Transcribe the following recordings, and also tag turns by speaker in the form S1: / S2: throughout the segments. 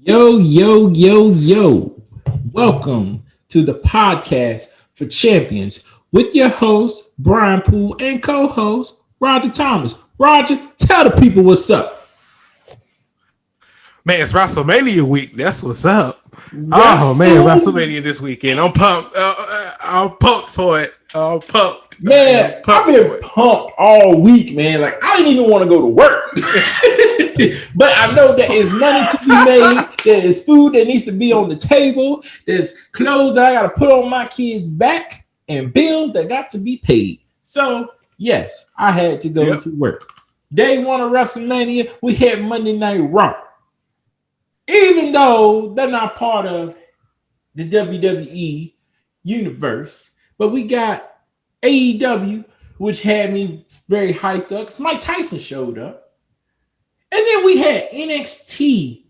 S1: Yo, yo, yo, yo. Welcome to the podcast for champions with your host, Brian Poole, and co-host, Roger Thomas. Roger, tell the people what's up.
S2: Man, it's WrestleMania week. That's what's up. Oh, man, WrestleMania this weekend. I'm pumped. I'm pumped for it. I'm pumped.
S1: Man, I've been pumped all week, man. Like, I didn't even want to go to work. But I know that there's money to be made. There's food that needs to be on the table. There's clothes that I got to put on my kids' back and bills that got to be paid. So, yes, I had to go to work. Day one of WrestleMania, we had Monday Night Raw. Even though they're not part of the WWE universe, but we got AEW, which had me very hyped up because Mike Tyson showed up. And then we had NXT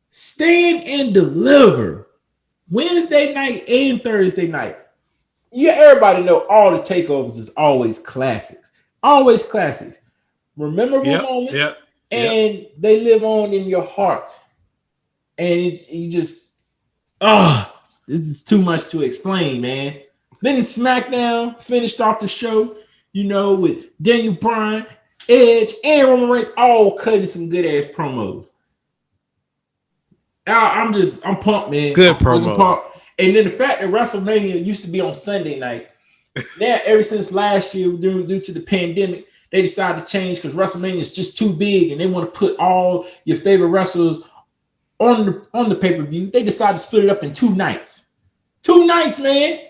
S1: Stand and Deliver Wednesday night and Thursday night. Yeah, everybody know all the takeovers is always classics. Always classics. Memorable moments. And they live on in your heart. And you just, this is too much to explain, man. Then SmackDown finished off the show, with Daniel Bryan, Edge, and Roman Reigns all cutting some good ass promos. I'm pumped, man.
S2: Good promos.
S1: And then the fact that WrestleMania used to be on Sunday night, now ever since last year, due to the pandemic, they decided to change because WrestleMania is just too big, and they want to put all your favorite wrestlers on the pay-per-view. They decided to split it up in 2 nights. 2 nights, man.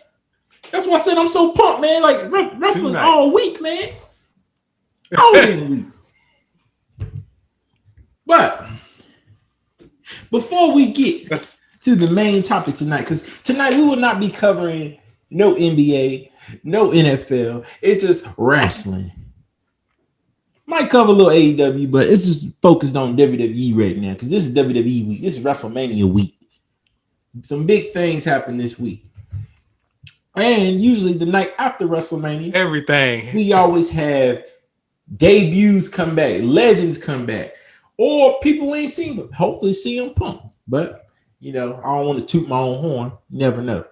S1: That's why I said I'm so pumped, man. Like wrestling all week, man. All week. But before we get to the main topic tonight, because tonight we will not be covering no NBA, no NFL. It's just wrestling. Might cover a little AEW, but it's just focused on WWE right now because this is WWE week. This is WrestleMania week. Some big things happen this week. And usually the night after WrestleMania,
S2: everything.
S1: We always have debuts come back, legends come back, or people we ain't seen, but hopefully see them pump. But, I don't want to toot my own horn. You never know.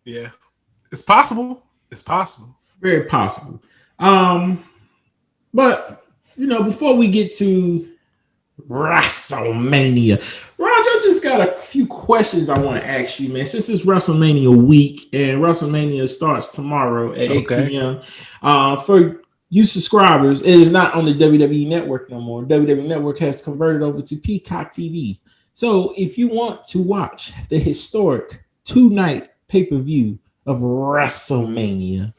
S2: Yeah. It's possible. It's possible.
S1: Very possible. But, before we get to WrestleMania, Roger, I just got a few questions I want to ask you, man. Since it's WrestleMania week and WrestleMania starts tomorrow at 8 p.m. For you subscribers, it is not on the WWE Network no more. WWE Network has converted over to Peacock TV. So if you want to watch the historic 2-night pay-per-view of WrestleMania,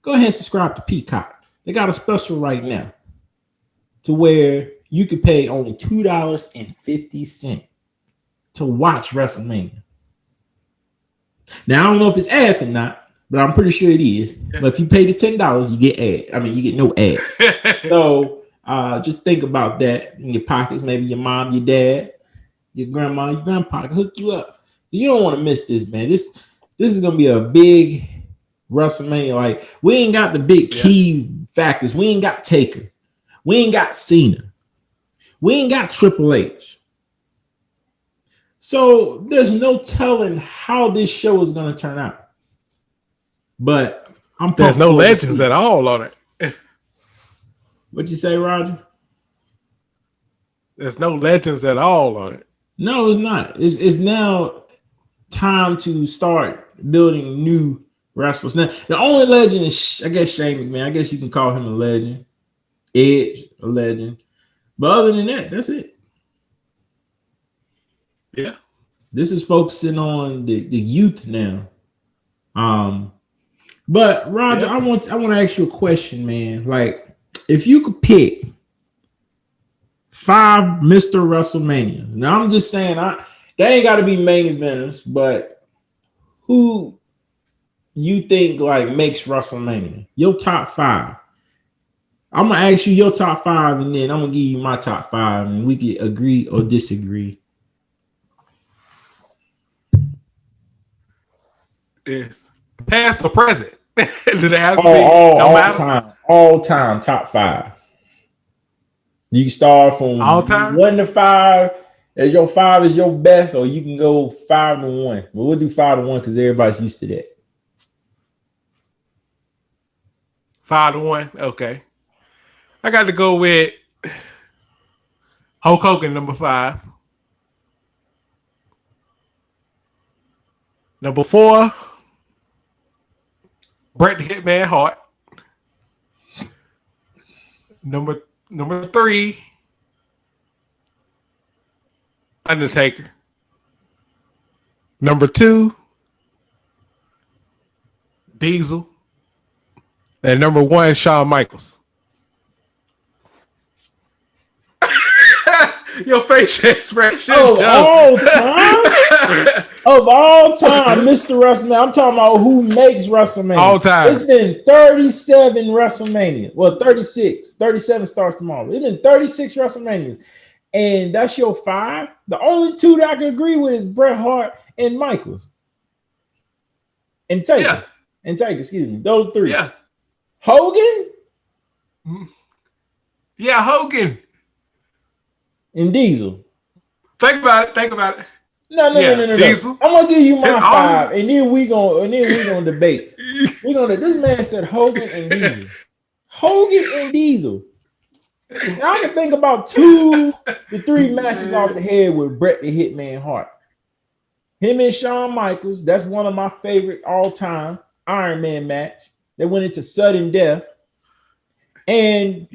S1: go ahead and subscribe to Peacock. They got a special right now to where you could pay only $2.50 to watch WrestleMania. Now, I don't know if it's ads or not, but I'm pretty sure it is. But if you pay the $10, you get ads. I mean, you get no ads. So just think about that in your pockets. Maybe your mom, your dad, your grandma, your grandpa can hook you up. You don't want to miss this, man. This is going to be a big WrestleMania. Like, we ain't got the big key factors. We ain't got Taker. We ain't got Cena. We ain't got Triple H. So there's no telling how this show is going to turn out. But
S2: there's no legends at all on it.
S1: What'd you say, Roger?
S2: There's no legends at all on it.
S1: No, it's not. It's now time to start building new wrestlers. Now, the only legend is, I guess, Shane McMahon. I guess you can call him a legend. Edge, a legend. But other than that, that's it.
S2: Yeah.
S1: This is focusing on the youth now. But Roger, I want to ask you a question, man. Like, if you could pick 5 Mr. WrestleMania. Now I'm just saying they ain't gotta be main eventers, but who you think like makes WrestleMania? Your top 5. I'm gonna ask you your top 5, and then I'm gonna give you my top 5, and we can agree or disagree.
S2: It's past or present. Do they have to
S1: be
S2: no matter?
S1: All time top 5. You can start from
S2: all time
S1: 1 to 5. As your 5 is your best, or you can go 5-1. Well, we'll do 5-1 because everybody's used to that.
S2: 5-1. Okay. I got to go with Hulk Hogan, number 5. Number 4, Bret the Hitman Hart. Number 3, Undertaker. Number 2, Diesel. And number 1, Shawn Michaels. Your facial expression.
S1: Of all time? Of all time, Mr. WrestleMania. I'm talking about who makes WrestleMania.
S2: All time.
S1: It's been 37 WrestleMania. Well, 36. 37 starts tomorrow. It's been 36 WrestleManias. And that's your 5? The only 2 that I can agree with is Bret Hart and Michaels. And Taker.
S2: Yeah.
S1: And Taker, excuse me. Those 3.
S2: Yeah.
S1: Hogan?
S2: Yeah, Hogan.
S1: And Diesel.
S2: Think about it.
S1: No.
S2: Diesel.
S1: I'm gonna give you my 5, and then we gonna debate. This man said Hogan and Diesel. Hogan and Diesel. Now I can think about 2 to 3 matches off the head with Bret the Hitman Hart. Him and Shawn Michaels. That's one of my favorite all-time Iron Man match. They went into sudden death. And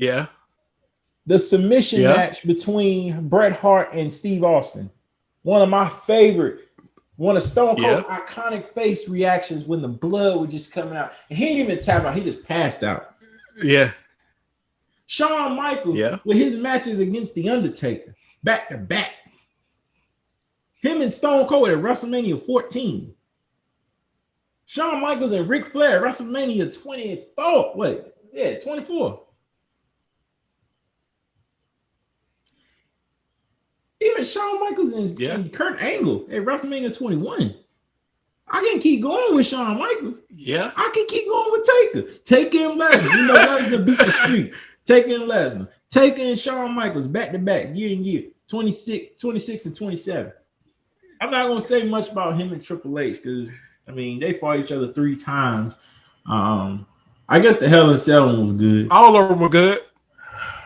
S1: the submission match between Bret Hart and Steve Austin. One of my favorite. One of Stone Cold's iconic face reactions when the blood was just coming out. And he didn't even tap out. He just passed out.
S2: Yeah.
S1: Shawn Michaels with his matches against The Undertaker. Back to back. Him and Stone Cold at WrestleMania 14. Shawn Michaels and Ric Flair at WrestleMania 24. 24. Even Shawn Michaels and Kurt Angle at WrestleMania 21. I can keep going with Shawn Michaels.
S2: Yeah.
S1: I can keep going with Taker. Taker and Lesnar. You know, Lesnar beat the streak. Taker and Lesnar. Taker and Shawn Michaels back to back, year and year. 26 and 27. I'm not going to say much about him and Triple H because, I mean, they fought each other 3 times. I guess the Hell in a Cell one was good.
S2: All of them were good.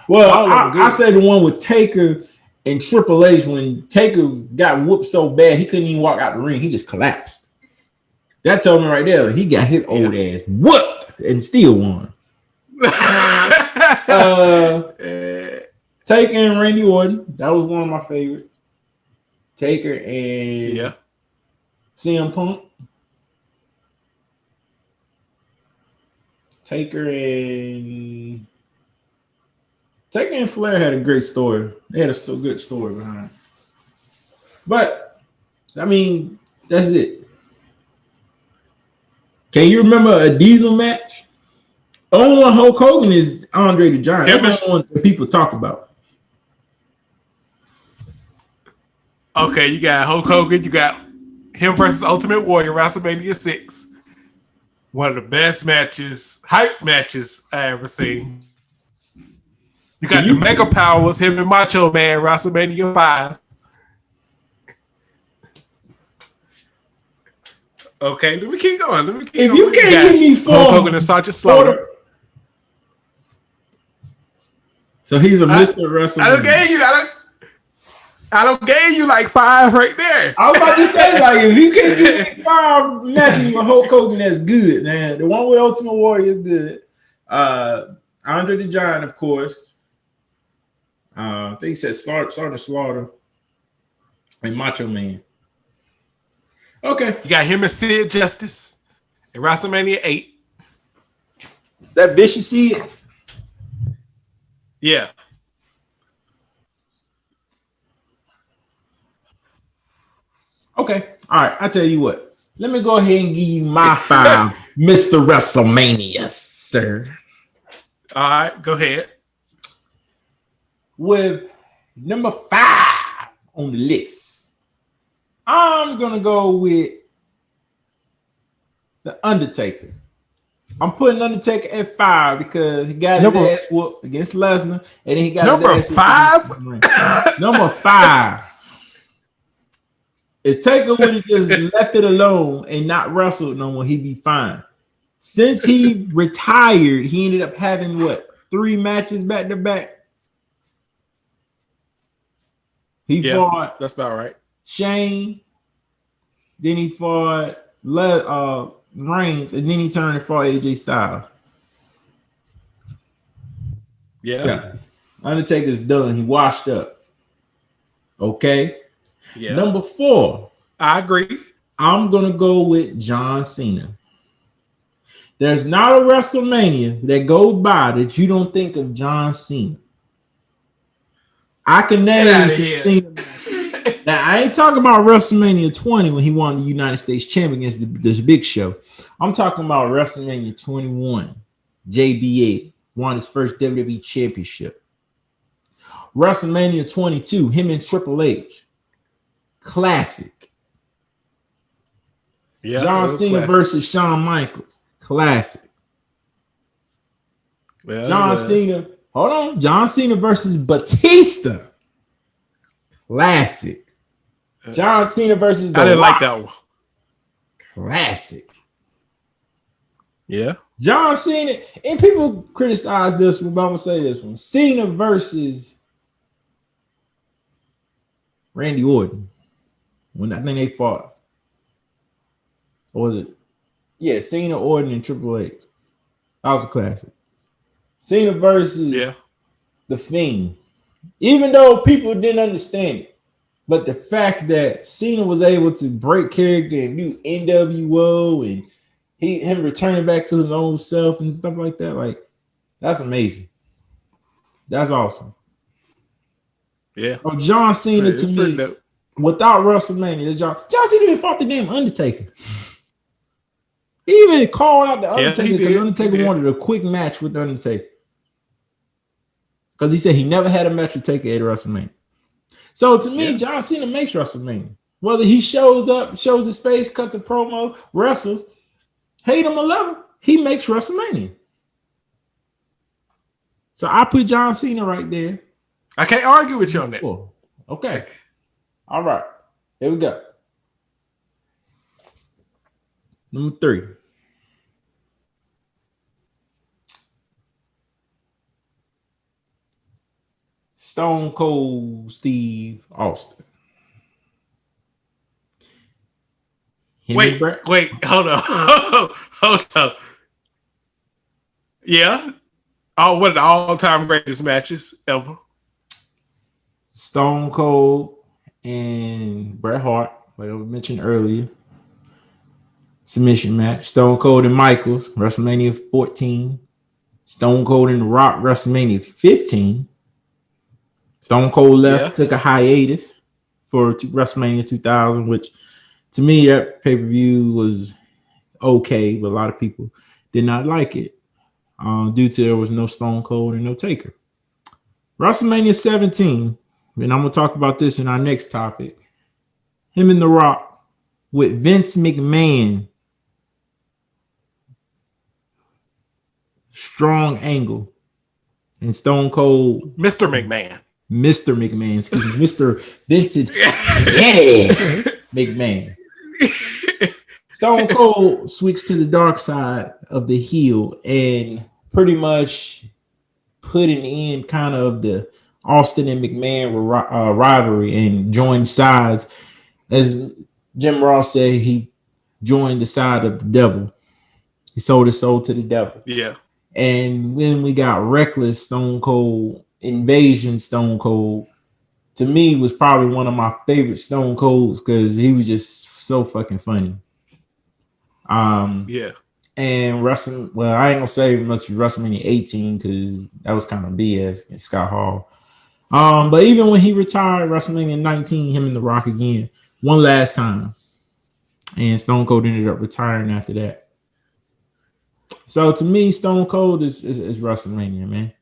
S1: Well, I say the one with Taker and Triple H when Taker got whooped so bad he couldn't even walk out the ring. He just collapsed. That told me right there he got his old ass whooped and still won. Taker and Randy Orton. That was one of my favorites. Taker and CM Punk. Taker and Flair had a great story. They had a good story behind it. But, I mean, that's it. Can you remember a Diesel match? The only one Hulk Hogan is Andre the Giant. That's the only one that people talk about.
S2: Okay, you got Hulk Hogan. You got him versus Ultimate Warrior, WrestleMania 6. One of the best matches, hype matches I ever seen. You got the Mega Powers, him and Macho Man, WrestleMania 5. Okay, let me keep going.
S1: If you can't give me 4,
S2: Hulk Hogan and Sergeant Slaughter.
S1: So he's a Mr. WrestleMania.
S2: I don't gave you like 5 right there.
S1: I was about to say, like, if you can't give me 5 matches with Hulk Hogan, that's good, man. The one with Ultimate Warrior is good. Andre the Giant, of course. I think he said Sergeant Slaughter and Macho Man. Okay.
S2: You got him and Sid Justice in WrestleMania 8.
S1: That bitch you see it?
S2: Yeah.
S1: Okay. All right. I'll tell you what. Let me go ahead and give you my 5 Mr. WrestleMania, sir.
S2: All right. Go ahead.
S1: With number 5 on the list, I'm going to go with The Undertaker. I'm putting Undertaker at 5 because he got his ass whooped against Lesnar, and then he got
S2: number
S1: his ass
S2: 5.
S1: Number 5. If Taker would have just left it alone and not wrestled no more, he'd be fine. Since he retired, he ended up having 3 matches back to back. He fought.
S2: That's about right.
S1: Shane. Then he fought Reigns, and then he turned and fought AJ Styles. Yeah. Undertaker's done. He washed up. Okay. Yeah. Number 4.
S2: I agree.
S1: I'm gonna go with John Cena. There's not a WrestleMania that goes by that you don't think of John Cena. I can name Cena. Now, I ain't talking about WrestleMania 20 when he won the United States Champion against this Big Show. I'm talking about WrestleMania 21. JBA won his first WWE Championship. WrestleMania 22, him and Triple H. Classic. Yeah, John Cena versus Shawn Michaels. Classic. Well, John Cena. Hold on. John Cena versus Batista. Classic. John Cena versus The
S2: I didn't
S1: Rock.
S2: like that one.
S1: Classic.
S2: Yeah.
S1: John Cena, and people criticize this one, but I'm gonna say this one: Cena versus Randy Orton. When I think they fought, or was it? Yeah, Cena, Orton, and Triple H. That was a classic. Cena versus The Fiend. Even though people didn't understand it, but the fact that Cena was able to break character and do NWO and him returning back to his own self and stuff like that, like that's amazing. That's awesome.
S2: Yeah.
S1: So John Cena to me, without WrestleMania, John Cena even fought the damn Undertaker. He even called out the Undertaker because the Undertaker wanted a quick match with the Undertaker. Because he said he never had a match with Taker at WrestleMania. So to me, John Cena makes WrestleMania. Whether he shows up, shows his face, cuts a promo, wrestles, hate him or love him, he makes WrestleMania. So I put John Cena right there.
S2: I can't argue with you on that.
S1: Cool. Okay. All right. Here we go. Number 3. Stone Cold Steve Austin.
S2: Wait, hold on. Hold on. Yeah. Oh, one of the all-time greatest matches ever.
S1: Stone Cold and Bret Hart, like I mentioned earlier. Submission match. Stone Cold and Michaels, WrestleMania 14. Stone Cold and The Rock, WrestleMania 15. Stone Cold left, took a hiatus for WrestleMania 2000, which to me, that pay-per-view was okay, but a lot of people did not like it due to there was no Stone Cold and no Taker. WrestleMania 17, and I'm going to talk about this in our next topic. Him and The Rock with Vince McMahon. Strong angle. And Stone Cold.
S2: Mr. McMahon.
S1: Mr. McMahon, excuse me, Mr. Vincent Kennedy McMahon. Stone Cold switched to the dark side of the heel and pretty much put an end kind of the Austin and McMahon rivalry and joined sides. As Jim Ross said, he joined the side of the devil. He sold his soul to the devil.
S2: Yeah.
S1: And when we got Reckless Stone Cold, Invasion Stone Cold, to me was probably one of my favorite Stone Colds because he was just so fucking funny.
S2: Yeah.
S1: And I ain't gonna say much WrestleMania 18 because that was kind of BS in Scott Hall. But even when he retired, WrestleMania 19, him and The Rock again, one last time. And Stone Cold ended up retiring after that. So to me, Stone Cold is WrestleMania, man.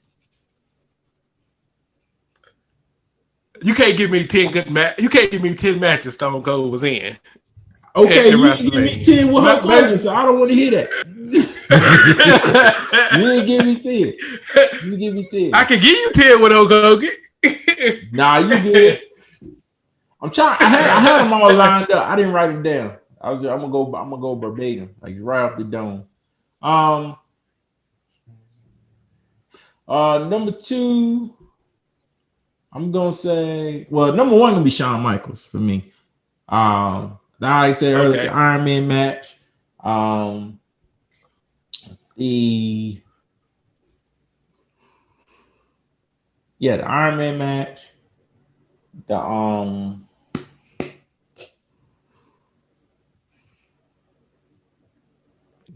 S2: You can't give me 10 good You can't give me 10 matches Stone Cold was in.
S1: Okay, you didn't give me 10 with Hulk Hogan, so I don't want to hear that. You didn't give me 10. You give me 10.
S2: I can give you 10 with Hulk Hogan.
S1: Nah, you good. I'm trying. I had them all lined up. I didn't write them down. I'm gonna go verbatim, like right off the dome. Number 2, I'm gonna say. Well, number 1 gonna be Shawn Michaels for me. Like I said earlier, the Iron Man match. The Iron Man match.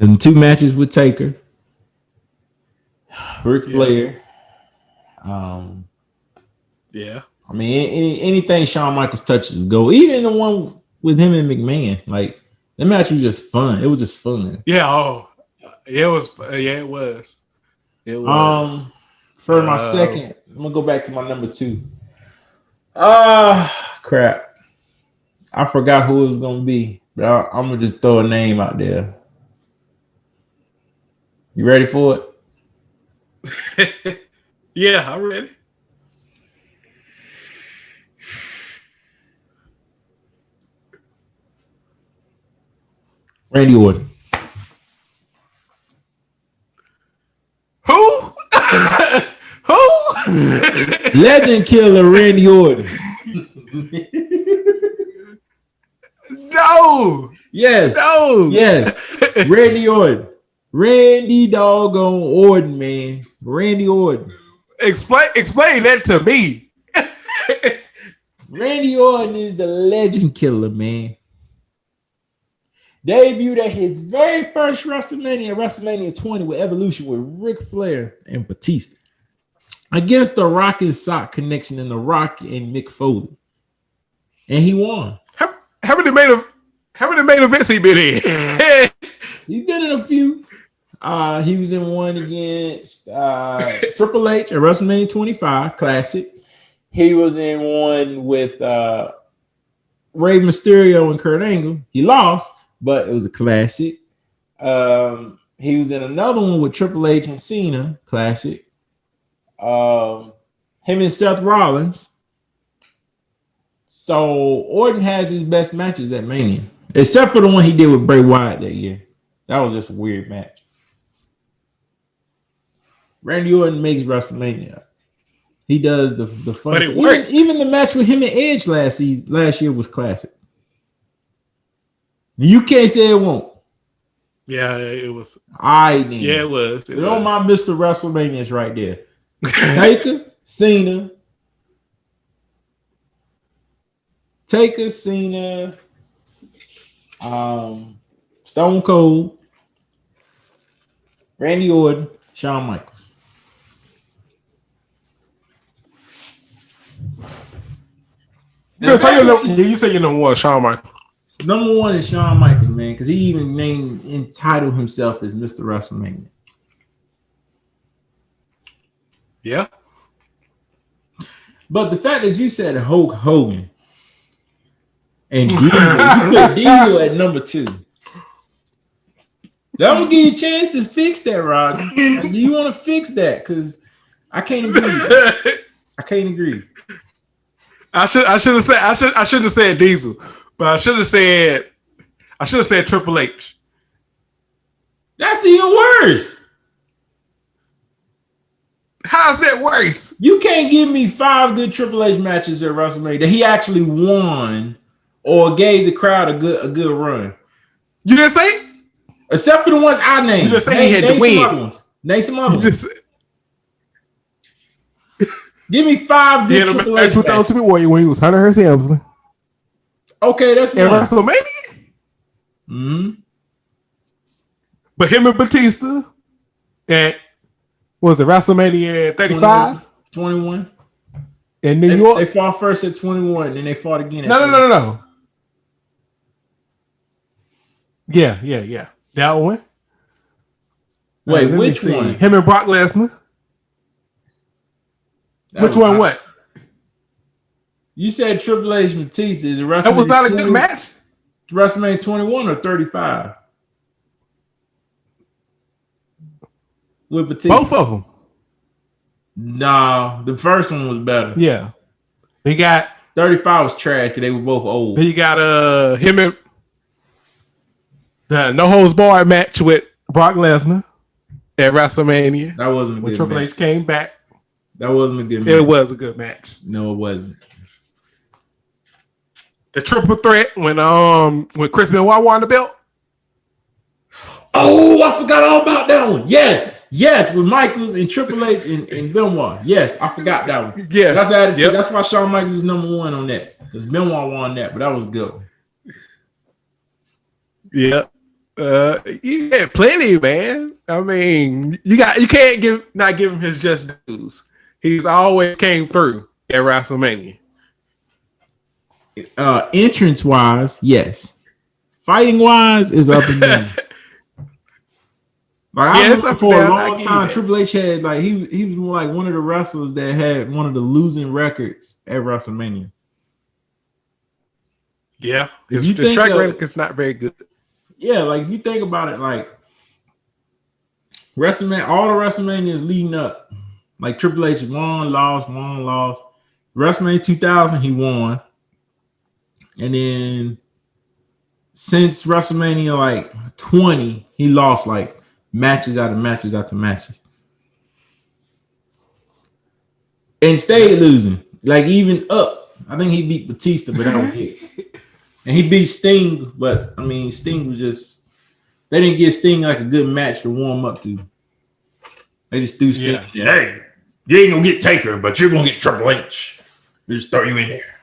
S1: The 2 matches with Taker, Ric Flair. I mean, anything Shawn Michaels touches go. Even the one with him and McMahon, like that match was just fun. It was just fun.
S2: Yeah. It was. Yeah, it was. It was.
S1: For my second, I'm gonna go back to my number 2. Crap. I forgot who it was gonna be, but I'm gonna just throw a name out there. You ready for
S2: it? Yeah, I'm ready.
S1: Randy Orton.
S2: Who? Who?
S1: Legend killer Randy Orton.
S2: No.
S1: Yes.
S2: No.
S1: Yes. Randy Orton. Randy doggone Orton, man. Randy Orton.
S2: Explain that to me.
S1: Randy Orton is the legend killer, man. Debuted at his very first WrestleMania 20 with Evolution with Ric Flair and Batista against the Rock and Sock connection in the Rock and Mick Foley, and he won.
S2: How many main events he been in?
S1: He's been in a few. He was in one against Triple H at WrestleMania 25 Classic. He was in one with Rey Mysterio and Kurt Angle. He lost, but it was a classic. He was in another one with Triple H and Cena, classic. Him and Seth Rollins. So Orton has his best matches at Mania, except for the one he did with Bray Wyatt that year. That was just a weird match. Randy Orton makes WrestleMania. He does the fun.
S2: But it worked.
S1: Even the match with him and Edge last year was classic. You can't say it won't.
S2: Yeah, it was.
S1: Yeah,
S2: it was.
S1: It on my Mr. WrestleMania's right there. Taker, Cena, Stone Cold, Randy Orton, Shawn Michaels.
S2: You say you're number 1, Shawn Michaels.
S1: Number 1 is Shawn Michaels, man, because he even entitled himself as Mr. WrestleMania.
S2: Yeah.
S1: But the fact that you said Hulk Hogan and Diesel, you put Diesel at number 2. I'm gonna give you a chance to fix that, Roger. Do you want to fix that? Because I can't agree.
S2: I should have said Diesel, but I should have said Triple H.
S1: That's even worse.
S2: How's that worse?
S1: You can't give me 5 good Triple H matches at WrestleMania that he actually won or gave the crowd a good run.
S2: You didn't say?
S1: Except for the ones I named.
S2: You just say he had to win.
S1: Name some other ones. Give me 5 good Triple H matches.
S2: With the Ultimate Warrior when he was Hunter Hearst Helmsley.
S1: Okay, that's one.
S2: At WrestleMania?
S1: Mm-hmm.
S2: But him and Batista at, was it WrestleMania 35?
S1: 21.
S2: In New York?
S1: They fought first at 21, then they fought again at
S2: No. Yeah. That one.
S1: Wait, which one?
S2: Him and Brock Lesnar. Which one? What?
S1: You said Triple H Batista. Is it WrestleMania?
S2: That was not a good match.
S1: WrestleMania 21 or 35? With Batista.
S2: Both of them.
S1: No, the first one was better.
S2: Yeah. They got
S1: 35 was trash because they were both old.
S2: Then you got him and the no holds barred match with Brock Lesnar at WrestleMania.
S1: That wasn't a good
S2: Triple
S1: match.
S2: H came back.
S1: That wasn't a good match.
S2: It was a good match.
S1: No, it wasn't.
S2: The triple threat when Chris Benoit won the belt.
S1: Oh, I forgot all about that one. Yes, with Michaels and Triple H and Benoit. Yes, I forgot that one.
S2: Yeah,
S1: that's why Shawn Michaels is number one on that because Benoit won that, but that was good.
S2: Yeah, you had plenty, man. I mean, you can't not give him his just dues. He's always came through at WrestleMania.
S1: Entrance wise, yes. Fighting wise is up and down. I remember for a long time, Triple H had he was like one of the wrestlers that had one of the losing records at WrestleMania.
S2: Yeah, his track record is not very good.
S1: Yeah, like if you think about it, like WrestleMania, all the WrestleManias leading up, like Triple H won, lost. WrestleMania 2000, he won, and then since WrestleMania like 20, he lost like matches after matches after matches, and stayed losing. Like even up, I think he beat Batista, but that was it. And he beat Sting, but I mean, Sting was just, they didn't give Sting like a good match to warm up to. They just threw Sting. Yeah. Hey, you ain't gonna get Taker, but you're gonna get Triple H. We just throw you in there.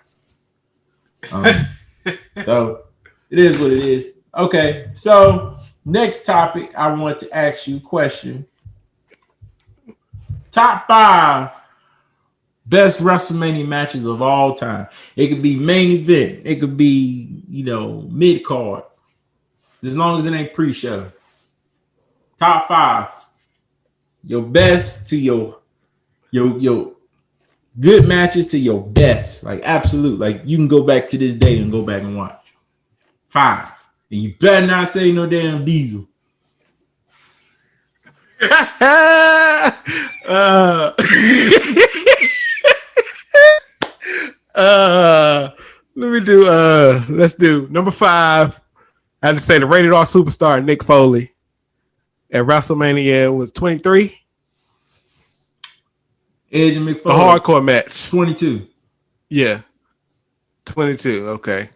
S1: So it is what it is. Okay, so next topic, I want to ask you a question. Top 5 best WrestleMania matches of all time. It could be main event. It could be, mid card. As long as it ain't pre-show. Top 5. Your best to your good matches to your best. Like absolute. Like you can go back to this day and go back and watch. 5. And you better not say no damn Diesel.
S2: Let's do number 5. I had to say the rated R superstar Nick Foley at WrestleMania was 23.
S1: Edge and McFoley.
S2: The hardcore match.
S1: 22.
S2: Yeah. 22. Okay.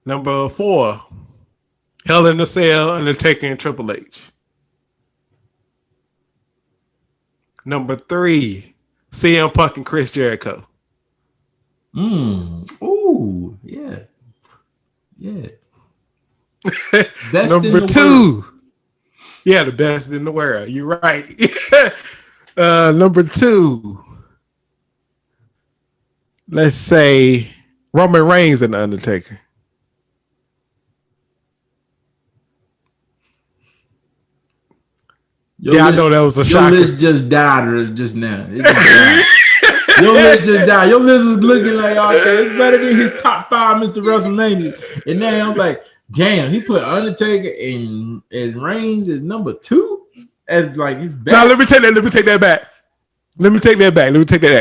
S2: Number 4. Hell in a Cell, Undertaker and Triple H. Number 3. CM Punk and Chris Jericho.
S1: Ooh, yeah. Yeah.
S2: Number 2. Yeah, the best in the world. You're right. Number 2. Let's say Roman Reigns and The Undertaker. I know that was a shocker.
S1: Your list just died just now. It just died. Your list just died. Your list was looking like, okay, it's better than his top 5 Mr. WrestleMania. And now I'm like, damn, he put Undertaker and Reigns as number 2 as like his best.
S2: Now let me take that back.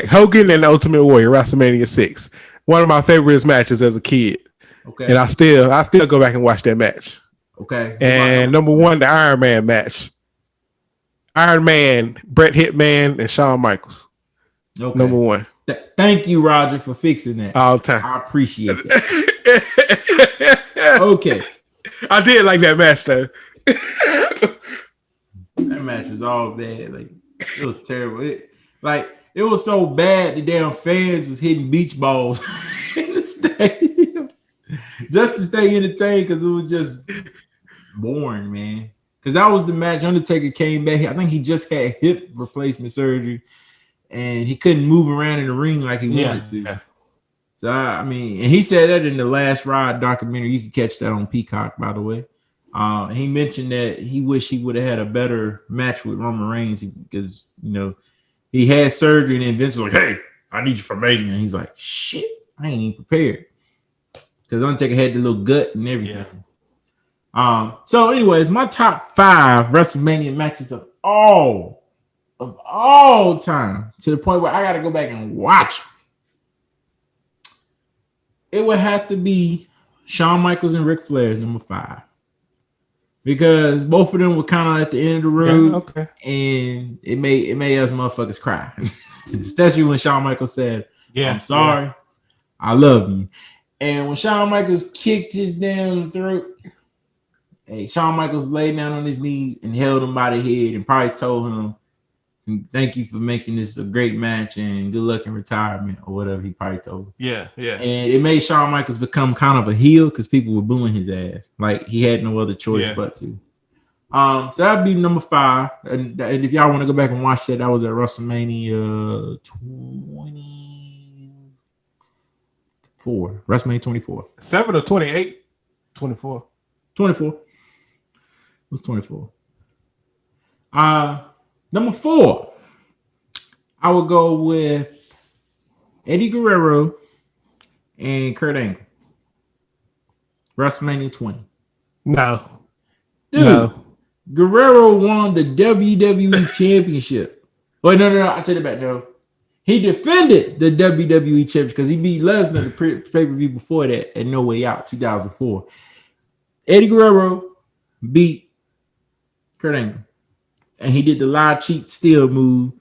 S2: Hogan and the Ultimate Warrior, WrestleMania 6. One of my favorite matches as a kid. Okay. And I still go back and watch that match.
S1: Okay.
S2: And number 1, the Iron Man match. Iron Man, Bret Hitman, and Shawn Michaels. Okay. Number 1.
S1: Thank you, Roger, for fixing that.
S2: All time.
S1: I appreciate it. Okay.
S2: I did like that match, though.
S1: That match was all bad. Like, it was terrible. It was so bad the damn fans was hitting beach balls in the stadium just to stay entertained because it was just boring, man. Because that was the match. Undertaker came back. I think he just had hip replacement surgery, and he couldn't move around in the ring like he wanted to. Yeah. So, I mean, and he said that in the Last Ride documentary. You can catch that on Peacock, by the way. He mentioned that he wished he would have had a better match with Roman Reigns because, he had surgery, and then Vince was like, hey, I need you for Mania. And he's like, shit, I ain't even prepared. Because Undertaker had the little gut and everything. Yeah. So anyways, my top 5 WrestleMania matches of all time, to the point where I got to go back and watch them. it would have to be Shawn Michaels and Ric Flair's number 5. Because both of them were kind of at the end of the road, and it made us motherfuckers cry. Especially when Shawn Michaels said, I'm sorry, I love you. And when Shawn Michaels kicked his damn throat, hey, Shawn Michaels laid down on his knees and held him by the head and probably told him, thank you for making this a great match and good luck in retirement or whatever he probably told him.
S2: Yeah.
S1: And it made Shawn Michaels become kind of a heel because people were booing his ass. Like he had no other choice but to. So that'd be number 5. And if y'all want to go back and watch that was at WrestleMania 24. WrestleMania 24.
S2: 7 or 28? 24.
S1: 24. It was 24. Number 4, I would go with Eddie Guerrero and Kurt Angle. WrestleMania 20.
S2: No.
S1: Dude, no. Guerrero won the WWE Championship. Wait, no. I take it back, no. He defended the WWE Championship because he beat Lesnar the pay-per-view before that at No Way Out, 2004. Eddie Guerrero beat Kurt Angle. And he did the live cheat steal move,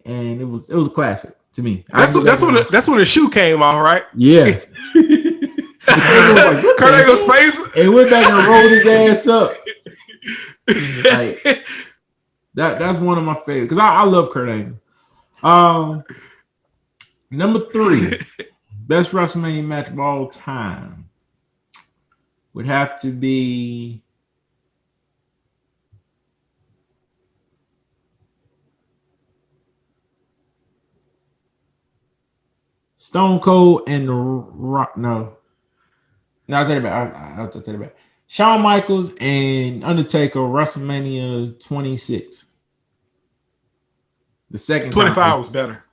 S1: and it was a classic to me.
S2: That's when the shoe came off, right?
S1: Yeah.
S2: Kurt Angle's face.
S1: And went back and rolled his ass up. Like, that's one of my favorites because I love Kurt Angle. Number 3, best WrestleMania match of all time would have to be Stone Cold and The Rock. No, I'll tell you about. I'll tell you about. Shawn Michaels and Undertaker, WrestleMania 26. The second
S2: 25 was better.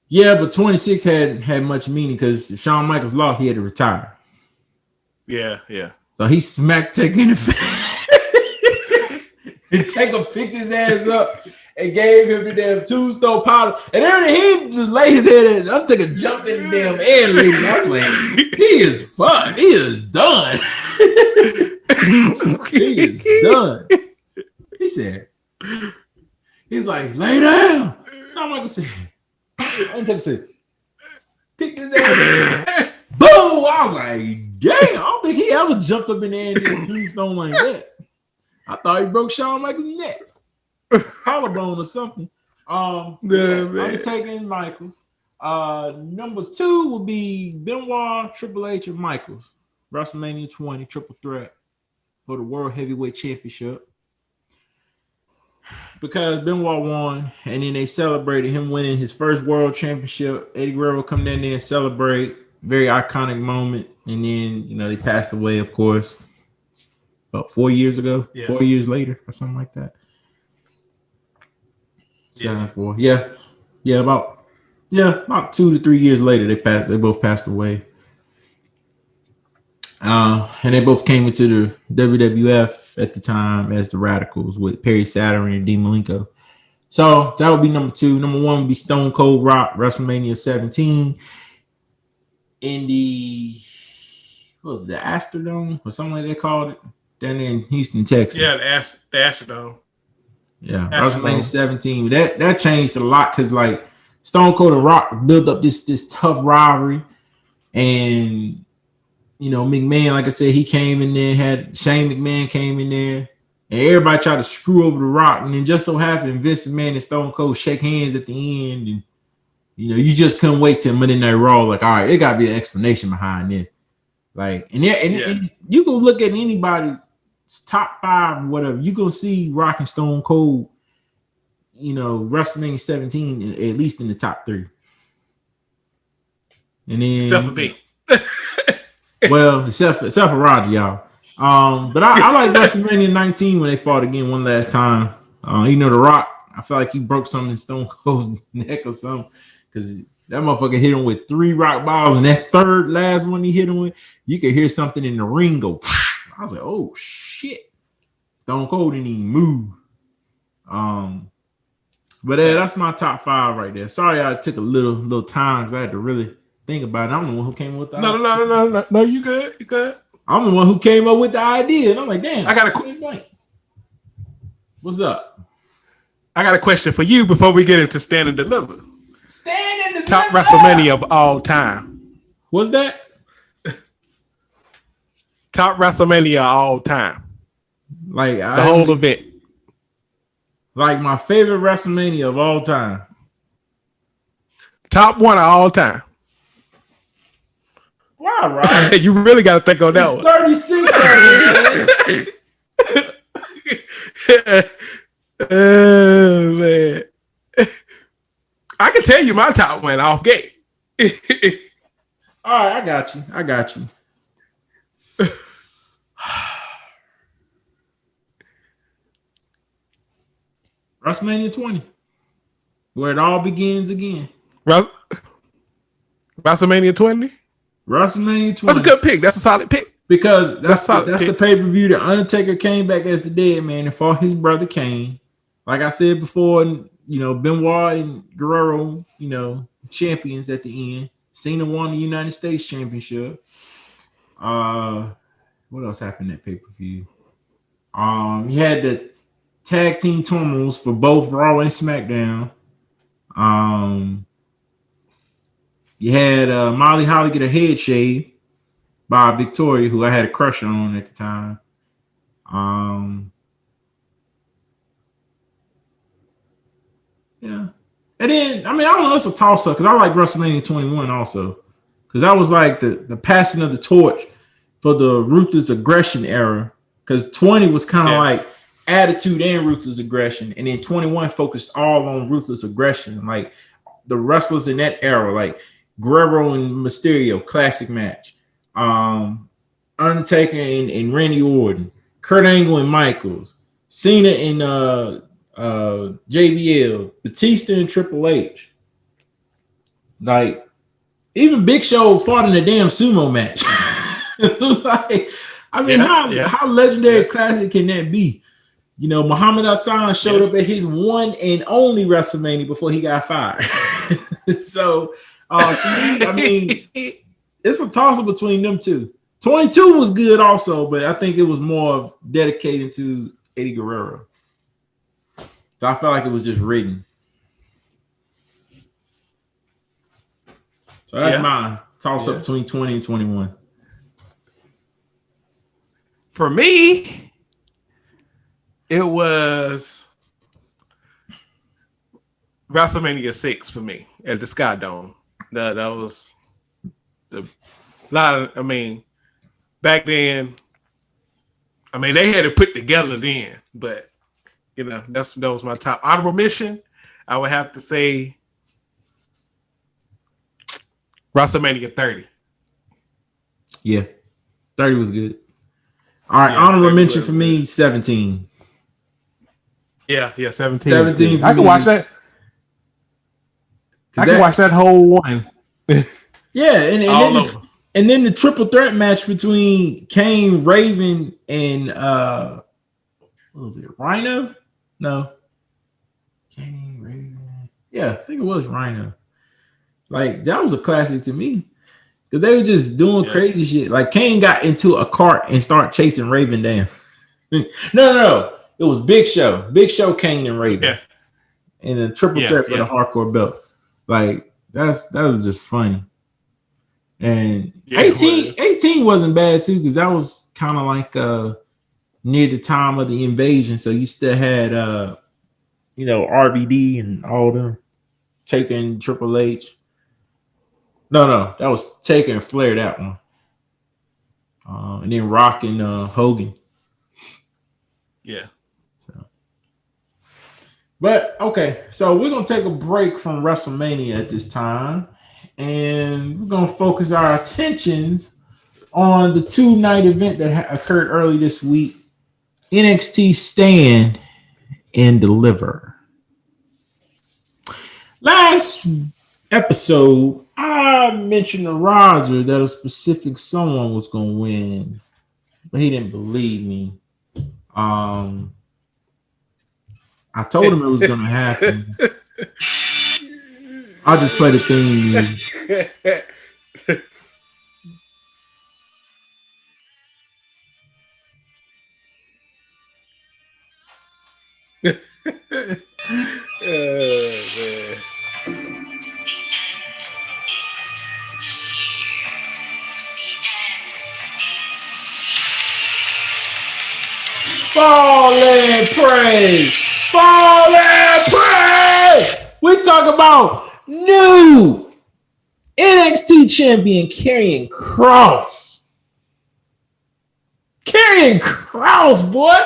S1: Yeah, but 26 had much meaning because if Shawn Michaels lost, he had to retire.
S2: Yeah.
S1: So he smacked Taker in the face. And Taker picked his ass up and gave him the damn tombstone powder. And then he just laid his head in. Undertaker jumped in the damn air and laid it. I was like, he is fucked. He is done. He is done. He said, he's like, lay down. Shawn Michaels said, Undertaker said, pick his ass. Boom! I was like, damn, I don't think he ever jumped up in there and did a tombstone like that. I thought he broke Shawn Michaels' neck. Collarbone or something. Undertaker and Michaels. Number 2 would be Benoit, Triple H, and Michaels. WrestleMania 20, triple threat for the World Heavyweight Championship. Because Benoit won, and then they celebrated him winning his first World Championship. Eddie Guerrero come down there and celebrate. Very iconic moment. And then, they passed away, of course. About 4 years ago. Yeah. 4 years later or something like that. About 2 to 3 years later, they both passed away. And they both came into the WWF at the time as the Radicals with Perry Saturn and Dean Malenko. So that would be number 2. Number 1 would be Stone Cold Rock, WrestleMania 17 in the Astrodome or something like they called it down there in Houston, Texas.
S2: Yeah, the Astrodome.
S1: Yeah, WrestleMania 17. That changed a lot because like Stone Cold and Rock built up this tough rivalry, and McMahon, like I said, he came in there. Had Shane McMahon came in there, and everybody tried to screw over the Rock, and then just so happened Vince McMahon and Stone Cold shake hands at the end, and you just couldn't wait till Monday Night Raw. Like, all right, it got to be an explanation behind this. Like, and you can look at anybody's top 5 or whatever, you gonna see Rock and Stone Cold, WrestleMania 17 at least in the top 3. And then
S2: except for me.
S1: Well, except for Roger, y'all. But I like WrestleMania 19 when they fought again one last time. The Rock, I feel like he broke something in Stone Cold's neck or something because that motherfucker hit him with 3 rock balls, and that third last one he hit him with, you could hear something in the ring go. I was like, oh shit, Stone Cold didn't even move. But that's my top 5 right there. Sorry, I took a little time because I had to really think about it. I'm the one who came up with the
S2: No. You good? You good?
S1: I'm the one who came up with the idea, and I'm like, damn.
S2: I got a
S1: What's up?
S2: I got a question for you before we get into Stand and Deliver.
S1: Stand and Deliver.
S2: Top WrestleMania of all time.
S1: What's that?
S2: Top WrestleMania of all time.
S1: Like
S2: the whole event.
S1: Like my favorite WrestleMania of all time.
S2: Top one of all time.
S1: Wow, right?
S2: You really got to think on that one.
S1: 36.
S2: Oh, man. I can tell you my top one off gate.
S1: All right, I got you. WrestleMania 20, where it all begins again.
S2: WrestleMania 20?
S1: WrestleMania 20.
S2: That's a good pick. That's a solid pick.
S1: Because that's the pay-per-view. The Undertaker came back as the dead man and fought his brother Kane. Like I said before, Benoit and Guerrero, champions at the end. Cena won the United States Championship. What else happened at pay-per-view? You had the tag team turmoils for both Raw and SmackDown. You had Molly Holly get her head shaved by Victoria, who I had a crush on at the time. Yeah. And then, I don't know, it's a toss-up because I like WrestleMania 21 also. Because that was like the passing of the torch for the ruthless aggression era. Because 20 was kind of like attitude and ruthless aggression. And then 21 focused all on ruthless aggression. Like the wrestlers in that era, like Guerrero and Mysterio, classic match. Undertaker and Randy Orton. Kurt Angle and Michaels. Cena and JBL. Batista and Triple H. Like, even Big Show fought in a damn sumo match. How legendary classic can that be? Muhammad Hassan showed up at his one and only WrestleMania before he got fired. So, it's a toss-up between them two. 22 was good also, but I think it was more dedicated to Eddie Guerrero. So I felt like it was just written. So that's mine. Toss-up between 20 and 21.
S2: For me, it was WrestleMania 6 for me at the Sky Dome. That was a lot of, back then, they had it put together then, but that was my top. Honorable mention, I would have to say WrestleMania 30.
S1: Yeah, 30 was good. All right, honorable mention for me, 17.
S2: Yeah, 17.
S1: 17.
S2: I can watch that. I can watch that whole one.
S1: Yeah, and then the triple threat match between Kane, Raven, and what was it? Rhino? No. Kane, Raven. Yeah, I think it was Rhino. Like, that was a classic to me. Because they were just doing crazy shit. Like, Kane got into a cart and started chasing Raven down. No. It was Big Show. Big Show, Kane, and Raven. Yeah. And a triple threat for the hardcore belt. Like, that was just funny. And 18 wasn't bad, too, because that was kind of like near the time of the invasion. So you still had, RVD and all them. Taking Triple H. No, that was Taker and Flair, that one. And then Rock and Hogan.
S2: Yeah.
S1: But, okay, so we're going to take a break from WrestleMania at this time. And we're going to focus our attentions on the two-night event that occurred early this week. NXT Stand and Deliver. Last episode, I mentioned to Roger that a specific someone was going to win, but he didn't believe me. I told him it was going to happen. I'll just play the theme music.
S2: Man.
S1: Fall and pray. Fall and pray. We talk about new NXT champion Karrion Kross. Karrion Kross, boy.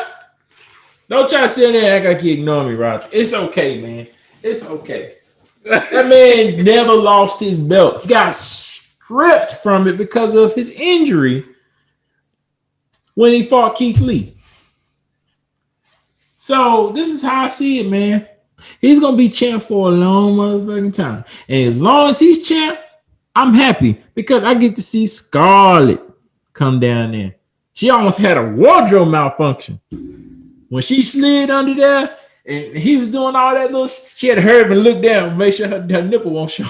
S1: Don't try to sit there and act like you ignore me, Roger. It's okay, man. It's okay. That man never lost his belt. He got stripped from it because of his injury when he fought Keith Lee. So this is how I see it, man. He's going to be champ for a long motherfucking time. And as long as he's champ, I'm happy because I get to see Scarlett come down there. She almost had a wardrobe malfunction. When she slid under there and he was doing all that little, she had to hurry up and look down and make sure her nipple won't show.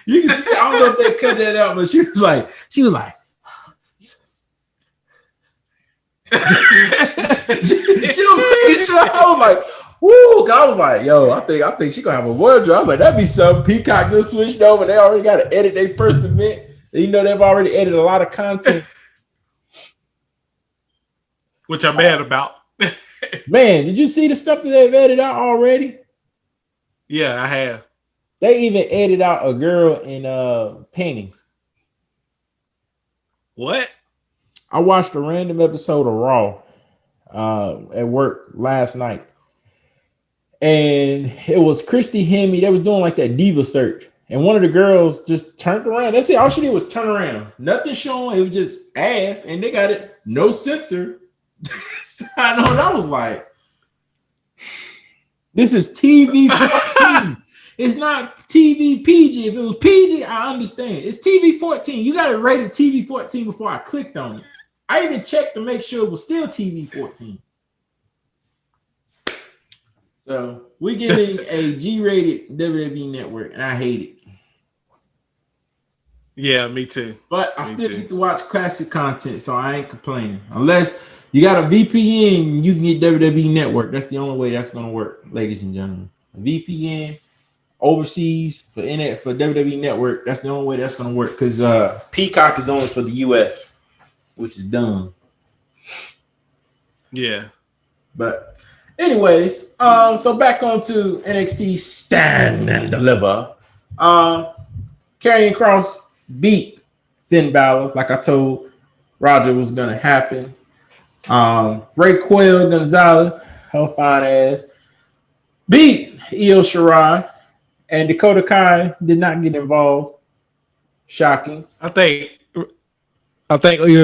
S1: You can see, I don't know if they cut that out, but she was like, she was making sure. I was like, woo, I was like, yo, I think she gonna have a wardrobe. I was like, that'd be something. Peacock just switched over. They already got to edit their first event. You know, they've already edited a lot of content.
S2: Which I'm mad about.
S1: Man, did you see the stuff that they've edited out already?
S2: Yeah, I have.
S1: They even edited out a girl in paintings.
S2: What?
S1: I watched a random episode of Raw at work last night. And it was Christy Hemme. They was doing like that diva search. And one of the girls just turned around. That's it. All she did was turn around. Nothing showing. It was just ass. And they got it. No censor. I know. I was like, this is TV 14. It's not TV PG. If it was PG, I understand. It's TV 14. You got to rate it TV 14 before I clicked on it. I even checked to make sure it was still TV 14. So we're getting a G-rated WWE network, and I hate it.
S2: Yeah, me too.
S1: But I still get to watch classic content, so I ain't complaining. Unless you got a VPN, you can get WWE Network. That's the only way that's going to work, ladies and gentlemen. A VPN overseas for WWE Network, that's the only way that's going to work because Peacock is only for the US, which is dumb.
S2: Yeah.
S1: But anyways, so back on to NXT Stand and Deliver. Karrion Kross beat Finn Balor, like I told Roger was going to happen. Raquel Gonzalez, her fine ass, beat Io Shirai, and Dakota Kai did not get involved. Shocking.
S2: I think Io